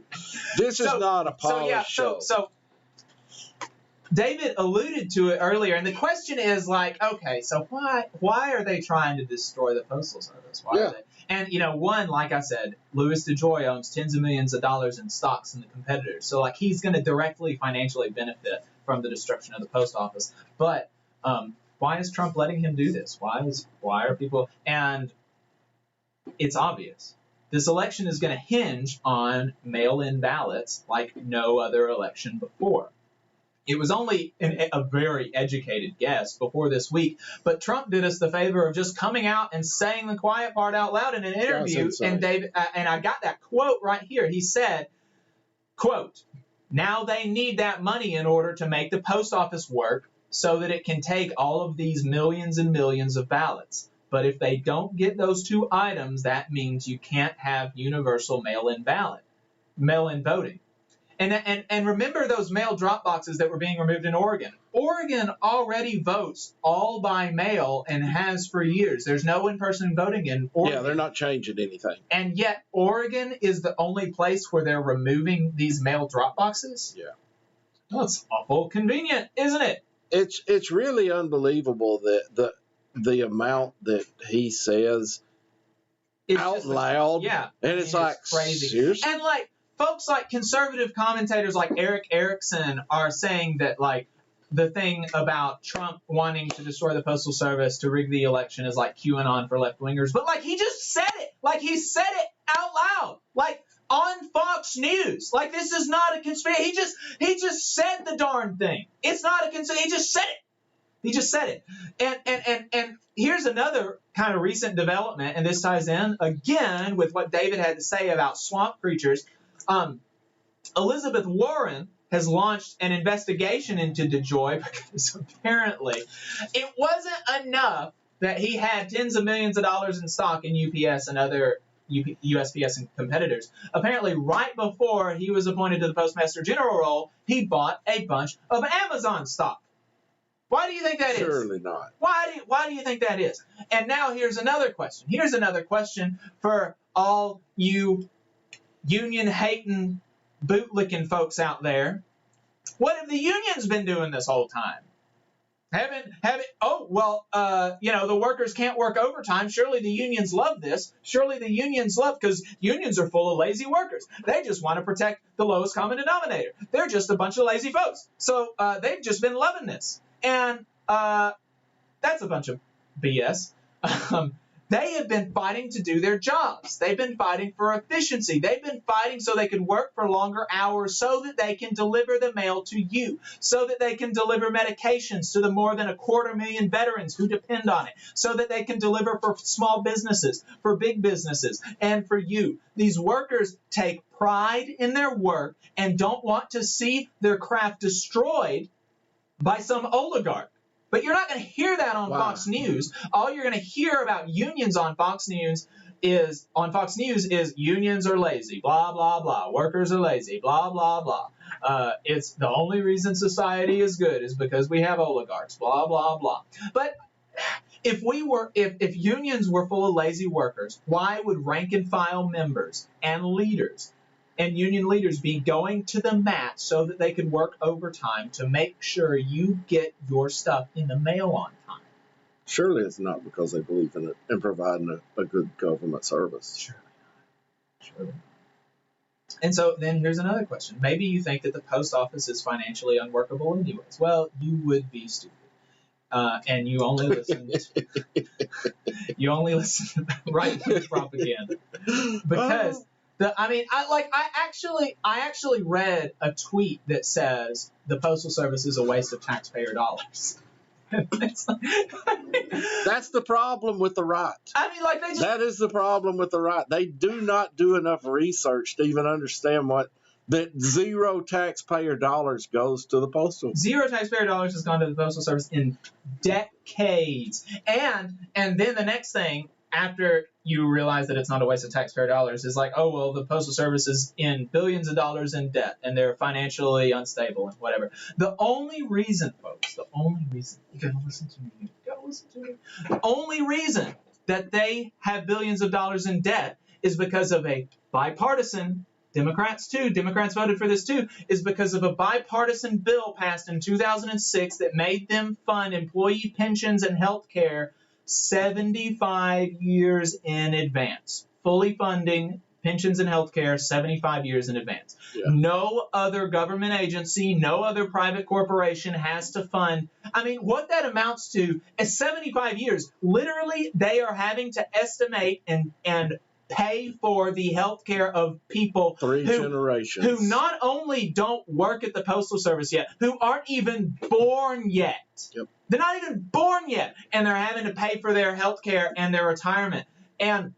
This is not a polished show. So David alluded to it earlier, and the question is like, okay, so why are they trying to destroy the Postal Service? Why are they? And, one, like I said, Louis DeJoy owns tens of millions of dollars in stocks in the competitors. So, like, he's going to directly financially benefit from the destruction of the post office. But why is Trump letting him do this? Why are people? And it's obvious. This election is going to hinge on mail-in ballots like no other election before. It was only a very educated guess before this week, but Trump did us the favor of just coming out and saying the quiet part out loud in an interview. And David, and I got that quote right here. He said, quote, "Now they need that money in order to make the post office work so that it can take all of these millions and millions of ballots. But if they don't get those two items, that means you can't have universal mail-in voting." And remember those mail drop boxes that were being removed in Oregon. Oregon already votes all by mail and has for years. There's no in-person voting in Oregon. Yeah, they're not changing anything. And yet Oregon is the only place where they're removing these mail drop boxes. Yeah. Well, it's awful convenient, isn't it? It's really unbelievable that the amount that he says out loud. Yeah. And it's like, crazy. Seriously? And like, folks like conservative commentators like Eric Erickson are saying that, like, the thing about Trump wanting to destroy the Postal Service to rig the election is like QAnon for left-wingers. But, like, he just said it. Like, he said it out loud. Like, on Fox News. Like, this is not a conspiracy. He just said the darn thing. It's not a conspiracy. He just said it. He just said it. And here's another kind of recent development, and this ties in, again, with what David had to say about swamp creatures. Elizabeth Warren has launched an investigation into DeJoy because apparently it wasn't enough that he had tens of millions of dollars in stock in UPS and other USPS and competitors. Apparently, right before he was appointed to the Postmaster General role, he bought a bunch of Amazon stock. Why do you think that is? Surely not. Why do you think that is? And now here's another question. Here's another question for all you union-hating, boot-licking folks out there. What have the unions been doing this whole time? The workers can't work overtime. Surely the unions love this. Surely the unions love, because unions are full of lazy workers. They just want to protect the lowest common denominator. They're just a bunch of lazy folks. So they've just been loving this. And that's a bunch of BS. They have been fighting to do their jobs. They've been fighting for efficiency. They've been fighting so they can work for longer hours so that they can deliver the mail to you, so that they can deliver medications to the more than 250,000 veterans who depend on it, so that they can deliver for small businesses, for big businesses, and for you. These workers take pride in their work and don't want to see their craft destroyed by some oligarch. But you're not going to hear that on Fox News. All you're going to hear about unions on Fox News is unions are lazy, blah, blah, blah. Workers are lazy, blah, blah, blah. It's the only reason society is good is because we have oligarchs, blah, blah, blah. But if unions were full of lazy workers, why would rank and file members and leaders and union leaders be going to the mat so that they could work overtime to make sure you get your stuff in the mail on time? Surely it's not because they believe in it and providing a good government service. Surely not. And so then here's another question. Maybe you think that the post office is financially unworkable anyways. Well, you would be stupid. And you only listen to right-wing propaganda. Because I actually read a tweet that says the Postal Service is a waste of taxpayer dollars. That's the problem with the right. That is the problem with the right. They do not do enough research to even understand that zero taxpayer dollars goes to the postal. Zero taxpayer dollars has gone to the Postal Service in decades. And then the next thing, after you realize that it's not a waste of taxpayer dollars, is like, oh, well, the Postal Service is in billions of dollars in debt and they're financially unstable and whatever. The only reason, folks, the only reason, you gotta listen to me, the only reason that they have billions of dollars in debt is because of a bipartisan, Democrats voted for this too, is because of a bipartisan bill passed in 2006 that made them fund employee pensions and health care 75 years in advance. Fully funding pensions and health care 75 years in advance. Yeah. No other government agency, no other private corporation has to fund. I mean, what that amounts to is 75 years. Literally, they are having to estimate and pay for the health care of people generations who not only don't work at the Postal Service yet, who aren't even born yet. Yep. They're not even born yet, and they're having to pay for their health care and their retirement. And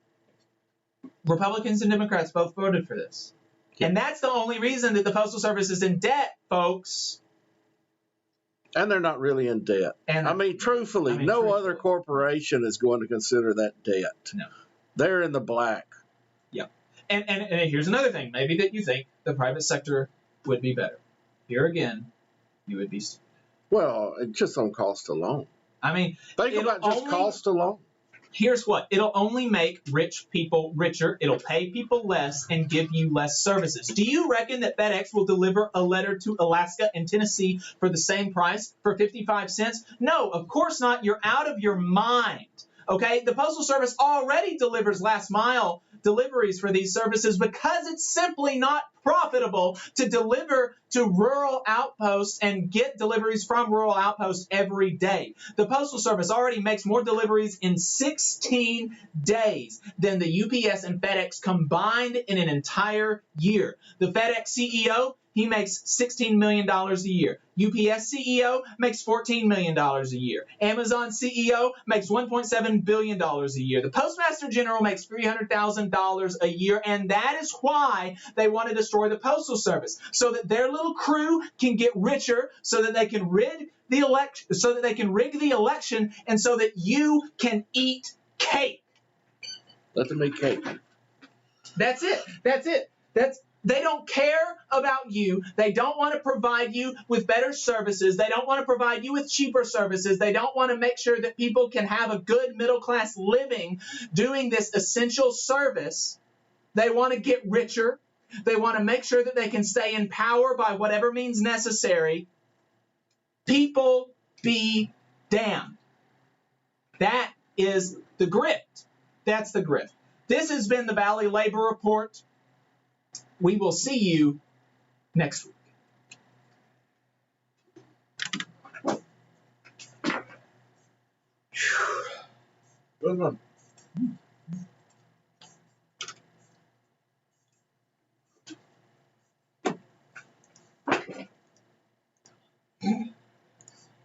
Republicans and Democrats both voted for this. Yep. And that's the only reason that the Postal Service is in debt, folks. And they're not really in debt. And I mean, truthfully, no other corporation is going to consider that debt. No. They're in the black. Yeah. And here's another thing. Maybe that you think the private sector would be better. Here again, you would be stupid. Well, just on cost alone. I mean, think about just cost alone. Here's what. It'll only make rich people richer. It'll pay people less and give you less services. Do you reckon that FedEx will deliver a letter to Alaska and Tennessee for the same price, for 55 cents? No, of course not. You're out of your mind. Okay, the Postal Service already delivers last mile deliveries for these services because it's simply not profitable to deliver to rural outposts and get deliveries from rural outposts every day. The Postal Service already makes more deliveries in 16 days than the UPS and FedEx combined in an entire year. The FedEx CEO, he makes $16 million a year. UPS CEO makes $14 million a year. Amazon CEO makes $1.7 billion a year. The Postmaster General makes $300,000 a year, and that is why they want to destroy the Postal Service, so that their little crew can get richer, so that they can rig the election, and so that you can eat cake. Let them eat cake. That's it. They don't care about you. They don't want to provide you with better services. They don't want to provide you with cheaper services. They don't want to make sure that people can have a good middle-class living doing this essential service. They want to get richer. They want to make sure that they can stay in power by whatever means necessary. People be damned. That is the grift. That's the grift. This has been the Valley Labor Report. We will see you next week. Good one.